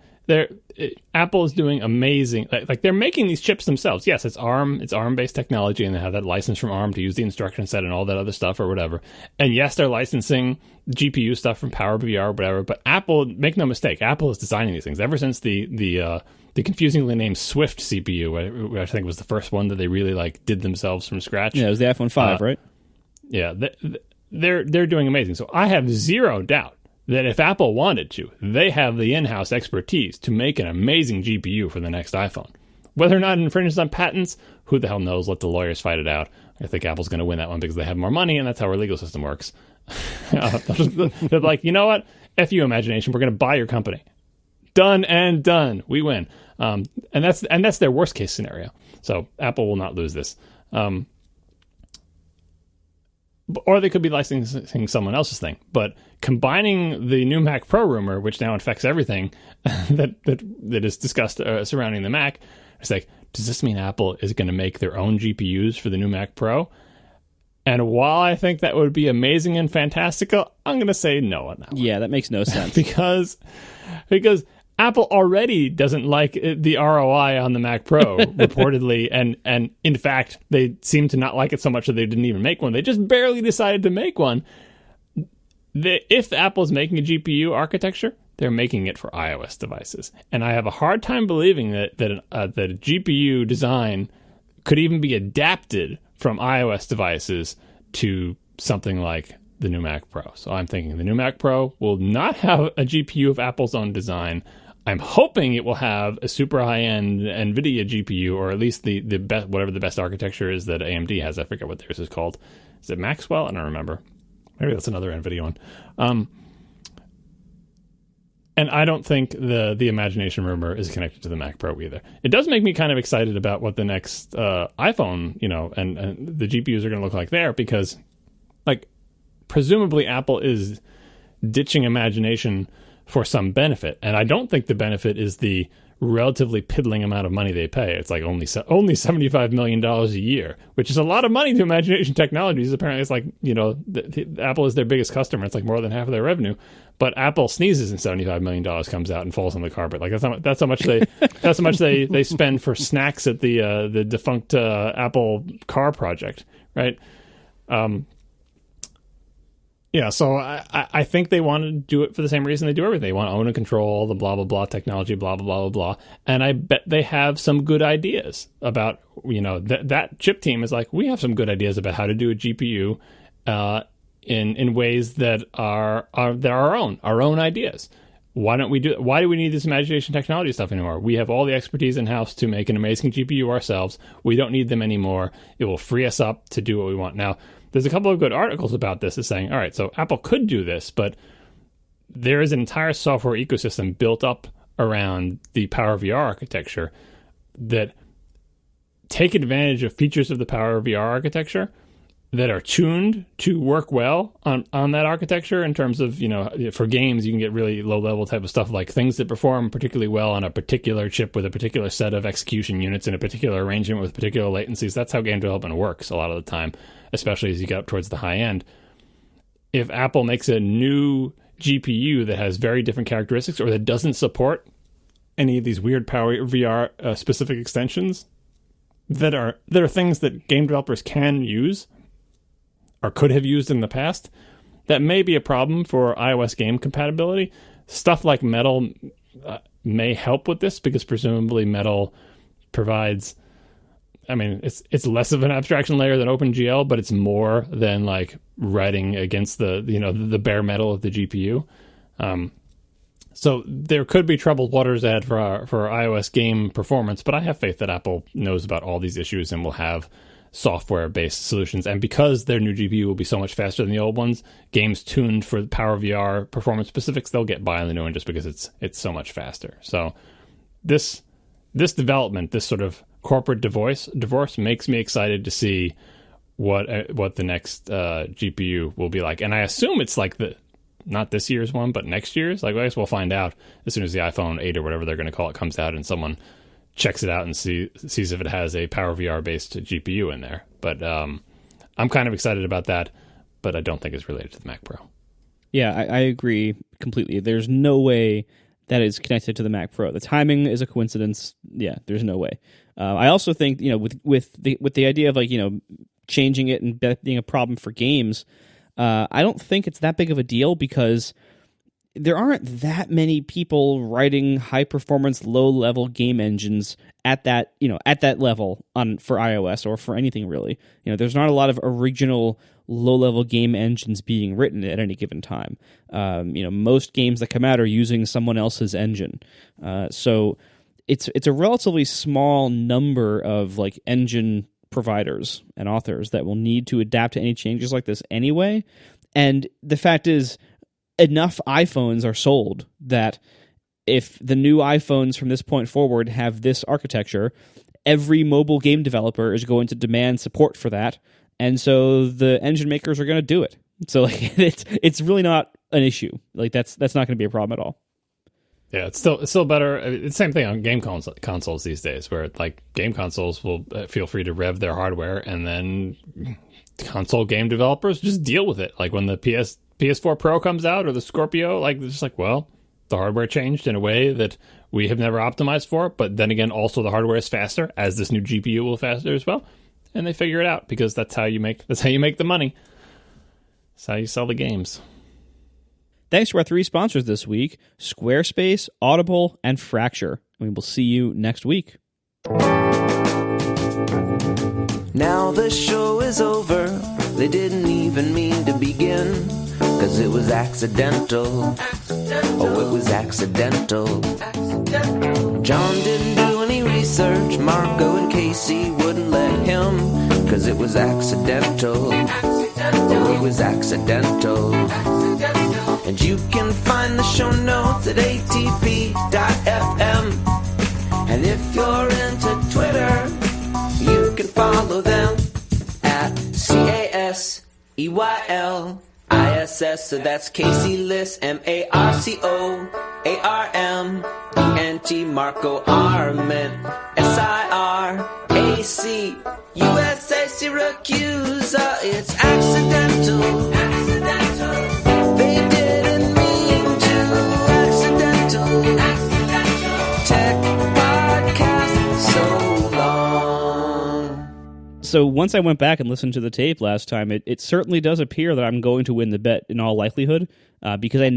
Apple is doing amazing. Like they're making these chips themselves. Yes, it's ARM-based technology, and they have that license from ARM to use the instruction set and all that other stuff or whatever. And yes, they're licensing GPU stuff from Power VR or whatever. But Apple, make no mistake, Apple is designing these things ever since the confusingly named Swift CPU, which I think was the first one that they really did themselves from scratch. Yeah, it was the iPhone 5, right? Yeah, they're doing amazing. So I have zero doubt that if Apple wanted to, they have the in-house expertise to make an amazing GPU for the next iPhone. Whether or not it infringes on patents, who the hell knows? Let the lawyers fight it out. I think Apple's going to win that one because they have more money, and that's how our legal system works. They're like, you know what? F you, Imagination. We're going to buy your company. done and done. We win. And that's their worst case scenario. So Apple will not lose this. Or they could be licensing someone else's thing. But combining the new Mac Pro rumor, which now infects everything that is discussed surrounding the Mac, it's like, does this mean Apple is going to make their own GPUs for the new Mac Pro? And while I think that would be amazing and fantastical, I'm going to say no on that one. Yeah, that makes no sense. because Apple already doesn't like the ROI on the Mac Pro, reportedly, and in fact, they seem to not like it so much that they didn't even make one. They just barely decided to make one. If Apple's making a GPU architecture, they're making it for iOS devices. And I have a hard time believing that a GPU design could even be adapted from iOS devices to something like the new Mac Pro. So I'm thinking the new Mac Pro will not have a GPU of Apple's own design. I'm hoping it will have a super high-end NVIDIA GPU, or at least the best, whatever the best architecture is that AMD has. I forget what theirs is called. Is it Maxwell? I don't remember. Maybe that's another NVIDIA one. And I don't think the imagination rumor is connected to the Mac Pro either. It does make me kind of excited about what the next iPhone, and the GPUs are going to look like there, because, like, presumably Apple is ditching imagination for some benefit, and I don't think the benefit is the relatively piddling amount of money they pay. It's like only $75 million a year, which is a lot of money to Imagination Technologies. Apparently, it's like, Apple is their biggest customer. It's like more than half of their revenue. But Apple sneezes and $75 million comes out and falls on the carpet. Like that's how much they spend for snacks at the defunct Apple car project, right? Yeah, so I think they want to do it for the same reason they do everything. They want to own and control all the blah, blah, blah technology, blah, blah, blah, blah, blah. And I bet they have some good ideas about, that chip team is like, we have some good ideas about how to do a GPU in ways that are our own ideas. Why do we need this Imagination Technology stuff anymore? We have all the expertise in-house to make an amazing GPU ourselves. We don't need them anymore. It will free us up to do what we want. Now, there's a couple of good articles about this, is saying, all right, so Apple could do this, but there is an entire software ecosystem built up around the PowerVR architecture that take advantage of features of the PowerVR architecture that are tuned to work well on that architecture, in terms of, for games, you can get really low-level type of stuff, like things that perform particularly well on a particular chip with a particular set of execution units in a particular arrangement with particular latencies. That's how game development works a lot of the time, especially as you get up towards the high end. If Apple makes a new GPU that has very different characteristics, or that doesn't support any of these weird PowerVR specific extensions that are things that game developers can use or could have used in the past, that may be a problem for iOS game compatibility. Stuff like Metal may help with this, because presumably Metal provides, it's less of an abstraction layer than OpenGL, but it's more than like writing against the bare metal of the GPU. So there could be troubled waters ahead for iOS game performance, but I have faith that Apple knows about all these issues and will have software-based solutions. And because their new GPU will be so much faster than the old ones, games tuned for PowerVR performance specifics, they'll get by on the new one just because it's so much faster. So this development, this sort of corporate divorce makes me excited to see what the next GPU will be like. And I assume it's like not this year's one, but next year's. Like, I guess we'll find out as soon as the iPhone 8 or whatever they're going to call it comes out, and someone checks it out and sees if it has a PowerVR based GPU in there. But I'm kind of excited about that, but I don't think it's related to the Mac Pro. Yeah, I agree completely. There's no way that is connected to the Mac Pro. The timing is a coincidence. Yeah, there's no way. I also think, with the idea of, like, changing it and being a problem for games, I don't think it's that big of a deal, because there aren't that many people writing high performance, low level game engines at that level for iOS or for anything really. There's not a lot of original low level game engines being written at any given time. Most games that come out are using someone else's engine. So it's a relatively small number of like engine providers and authors that will need to adapt to any changes like this anyway. And the fact is, enough iPhones are sold that if the new iPhones from this point forward have this architecture, every mobile game developer is going to demand support for that, and so the engine makers are going to do it. So like, it's really not an issue. Like that's not going to be a problem at all. Yeah, it's still better. It's the same thing on game consoles these days, where like game consoles will feel free to rev their hardware, and then console game developers just deal with it. Like when the PS4 Pro comes out or the Scorpio, like it's just like, well, the hardware changed in a way that we have never optimized for, but then again, also the hardware is faster, as this new GPU will faster as well, and they figure it out because that's how you make the money. That's how you sell the games. Thanks to our 3 sponsors this week: Squarespace, Audible, and Fracture. We will see you next week. Now the show is over. They didn't even mean to begin, 'cause it was accidental. Oh, it was accidental. John didn't do any research. Marco and Casey wouldn't let him, 'cause it was accidental. Oh, it was accidental. And you can find the show notes at atp.fm. And if you're into Twitter, you can follow them at CASEYLISS. So that's Casey Liss, MARCOARMENT, Marco Arment, SIRAC, USA Syracuse. It's accidental. They didn't mean to. Accidental. Tech podcast so long. So once I went back and listened to the tape last time, it certainly does appear that I'm going to win the bet in all likelihood, because I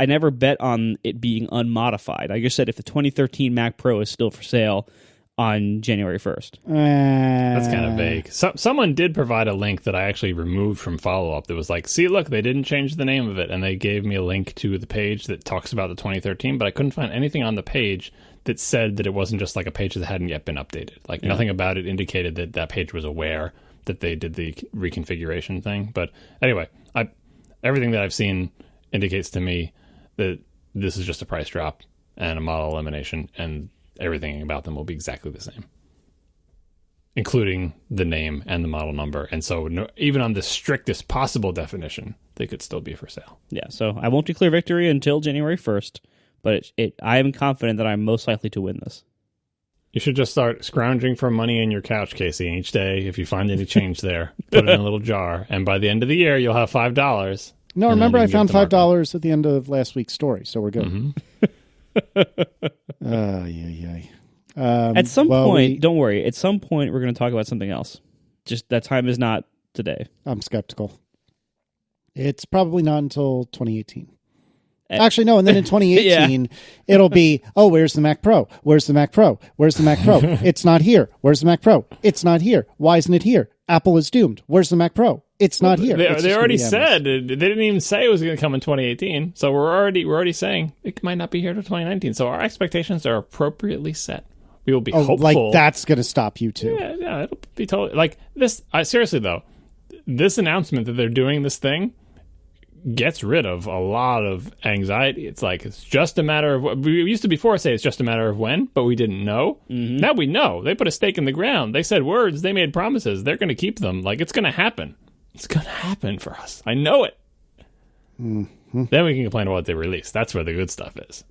never bet on it being unmodified. I just said if the 2013 Mac Pro is still for sale on January 1st. That's kind of vague. Someone did provide a link that I actually removed from follow-up that was like, see, look, they didn't change the name of it, and they gave me a link to the page that talks about the 2013, but I couldn't find anything on the page that said that it wasn't just like a page that hadn't yet been updated. Like nothing about it indicated that that page was aware that they did the reconfiguration thing. But anyway, everything that I've seen indicates to me that this is just a price drop and a model elimination, and everything about them will be exactly the same, including the name and the model number. And so even on the strictest possible definition, they could still be for sale. Yeah, so I won't declare victory until January 1st, but I am confident that I'm most likely to win this. You should just start scrounging for money in your couch, Casey. And each day, if you find any change there, put it in a little jar. And by the end of the year, you'll have $5. No, remember I found $5 at the end of last week's story, so we're good. Mm-hmm. At some point, don't worry. At some point, we're going to talk about something else. Just that time is not today. I'm skeptical. It's probably not until 2018. Actually, no. And then in 2018, it'll be, oh, where's the Mac Pro? Where's the Mac Pro? Where's the Mac Pro? It's not here. Where's the Mac Pro? It's not here. Why isn't it here? Apple is doomed. Where's the Mac Pro? It's not here. They already said. They didn't even say it was going to come in 2018. So we're already saying it might not be here till 2019. So our expectations are appropriately set. We will be hopeful. Like that's going to stop you too. Yeah, it'll be totally like this. Seriously though, this announcement that they're doing this thing gets rid of a lot of anxiety. It's like it's just a matter of. We used to before say it's just a matter of when, but we didn't know. Mm-hmm. Now we know. They put a stake in the ground. They said words. They made promises. They're going to keep them. Like it's going to happen. It's going to happen for us. I know it. Mm-hmm. Then we can complain about what they release. That's where the good stuff is.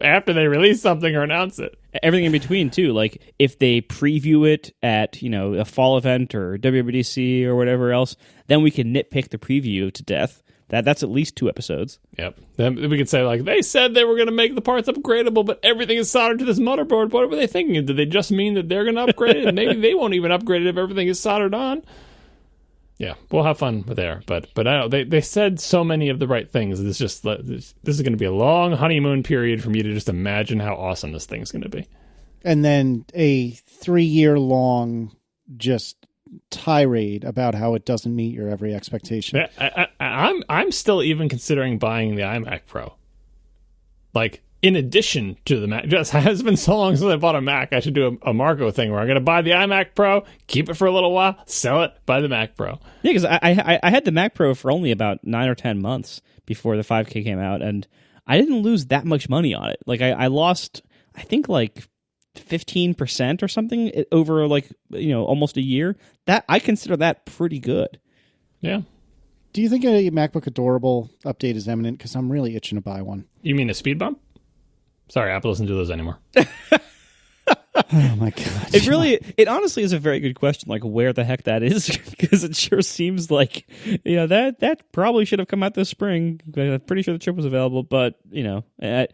After they release something or announce it. Everything in between, too. Like, if they preview it at, a fall event or WWDC or whatever else, then we can nitpick the preview to death. That's at least 2 episodes. Yep. Then we could say, like, they said they were going to make the parts upgradable, but everything is soldered to this motherboard. What were they thinking? Did they just mean that they're going to upgrade it? Maybe they won't even upgrade it if everything is soldered on. Yeah, we'll have fun with there, but I know they said so many of the right things. This is going to be a long honeymoon period for me to just imagine how awesome this thing's going to be, and then a 3-year-long just tirade about how it doesn't meet your every expectation. I'm still even considering buying the iMac Pro, like in addition to the Mac. Just has been so long since I bought a Mac. I should do a Marco thing where I'm going to buy the iMac Pro, keep it for a little while, sell it, buy the Mac Pro. Yeah, because I had the Mac Pro for only about 9 or 10 months before the 5K came out, and I didn't lose that much money on it. Like I lost, I think like 15% or something over like, almost a year. That I consider that pretty good. Yeah. Do you think a MacBook Adorable update is imminent? Because I'm really itching to buy one. You mean a speed bump? Sorry, Apple doesn't do those anymore. Oh my god! It honestly is a very good question. Like where the heck that is, because it sure seems like that probably should have come out this spring. I'm pretty sure the chip was available, but there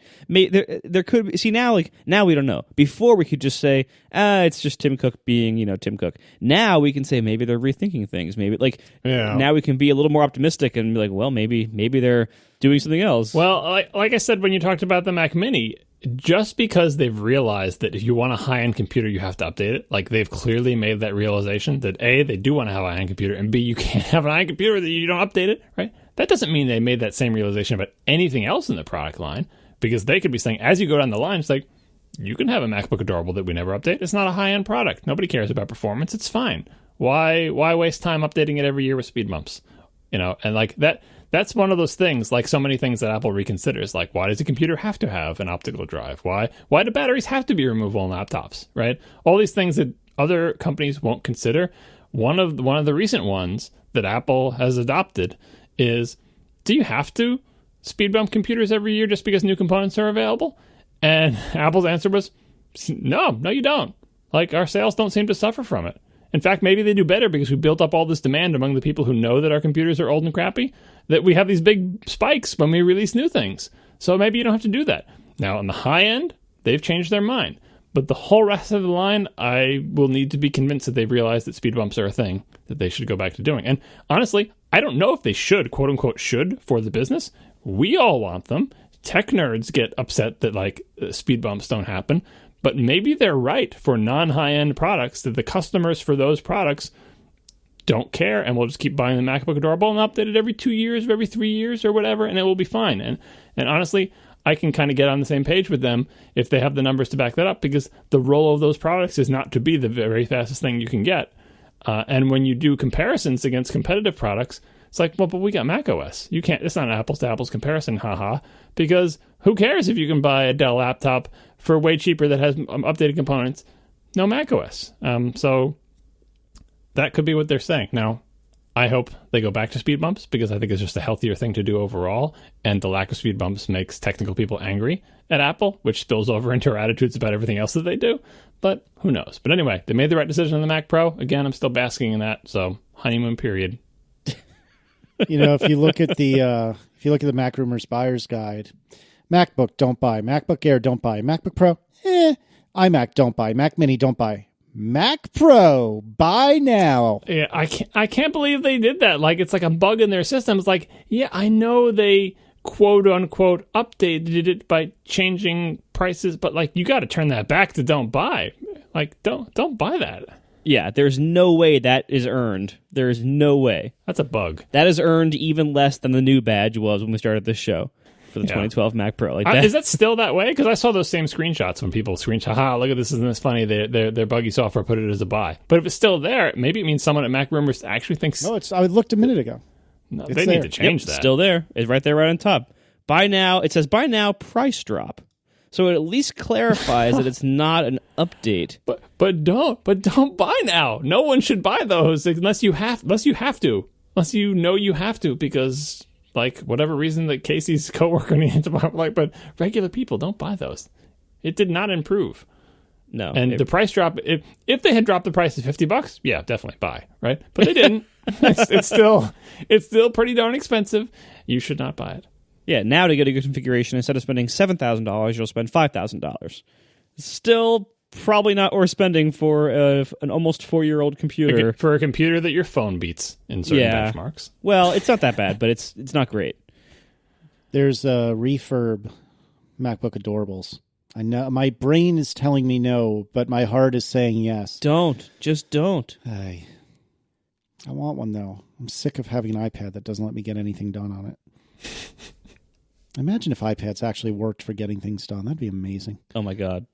could be. See now we don't know. Before we could just say it's just Tim Cook being Tim Cook. Now we can say maybe they're rethinking things. Maybe now we can be a little more optimistic and be like, well, maybe they're doing something else. Well, like I said when you talked about the Mac Mini. Just because they've realized that if you want a high-end computer, you have to update it. Like, they've clearly made that realization that, A, they do want to have a high-end computer, and B, you can't have a high-end computer that you don't update it, right? That doesn't mean they made that same realization about anything else in the product line, because they could be saying, as you go down the line, it's like, you can have a MacBook Adorable that we never update. It's not a high-end product. Nobody cares about performance. It's fine. Why waste time updating it every year with speed bumps? And like that... That's one of those things, like so many things that Apple reconsiders. Like, why does a computer have to have an optical drive? Why do batteries have to be removable in laptops, right? All these things that other companies won't consider. One of the recent ones that Apple has adopted is, do you have to speed bump computers every year just because new components are available? And Apple's answer was, no, you don't. Like, our sales don't seem to suffer from it. In fact, maybe they do better because we built up all this demand among the people who know that our computers are old and crappy, that we have these big spikes when we release new things. So maybe you don't have to do that. Now, on the high end, they've changed their mind. But the whole rest of the line, I will need to be convinced that they've realized that speed bumps are a thing that they should go back to doing. And honestly, I don't know if they should, quote unquote, should for the business. We all want them. Tech nerds get upset that speed bumps don't happen. But maybe they're right for non-high-end products, that the customers for those products don't care, and we'll just keep buying the MacBook Adorable and update it every 2 years or every 3 years or whatever, and it will be fine. And honestly, I can kind of get on the same page with them if they have the numbers to back that up, because the role of those products is not to be the very fastest thing you can get. And when you do comparisons against competitive products, it's like, well, but we got macOS. You can't. It's not an apples to apples comparison, haha. Because who cares if you can buy a Dell laptop for way cheaper that has updated components? No macOS. So that could be what they're saying. Now, I hope they go back to speed bumps because I think it's just a healthier thing to do overall. And the lack of speed bumps makes technical people angry at Apple, which spills over into our attitudes about everything else that they do. But who knows? But anyway, they made the right decision on the Mac Pro. Again, I'm still basking in that. So honeymoon period. If you look at the Mac Rumors Buyer's Guide, MacBook, don't buy. MacBook Air, don't buy. MacBook Pro, iMac, don't buy. Mac Mini, don't buy. Mac Pro, buy now. Yeah, I can't believe they did that. Like, it's like a bug in their system. It's like, yeah, I know they quote unquote updated it by changing prices, but like, you got to turn that back to don't buy. Like, don't buy that. Yeah, there's no way that is earned. There is no way. That's a bug. That is earned even less than the new badge was when we started this show for the 2012 Mac Pro. Like that. Is that still that way? Because I saw those same screenshots when people screenshot, look at this, isn't this funny? Their buggy software put it as a buy. But if it's still there, maybe it means someone at Mac Rumors actually thinks... No, I looked a minute ago. No, they need to change that. It's still there. It's right there right on top. Buy now. It says buy now, price drop. So it at least clarifies that it's not an update. But don't buy now. No one should buy those unless you have to. Unless you know you have to, because like whatever reason that Casey's coworker needed to buy, like, but regular people don't buy those. It did not improve. No. And the price drop, if they had dropped the price to $50, yeah, definitely buy, right? But they didn't. it's still pretty darn expensive. You should not buy it. Yeah, now to get a good configuration, instead of spending $7,000, you'll spend $5,000. Still probably not worth spending for an almost 4-year-old computer. For a computer that your phone beats in certain benchmarks. Well, it's not that bad, but it's not great. There's a refurb MacBook Adorables. I know my brain is telling me no, but my heart is saying yes. Just don't. I want one, though. I'm sick of having an iPad that doesn't let me get anything done on it. Imagine if iPads actually worked for getting things done. That'd be amazing. Oh, my God.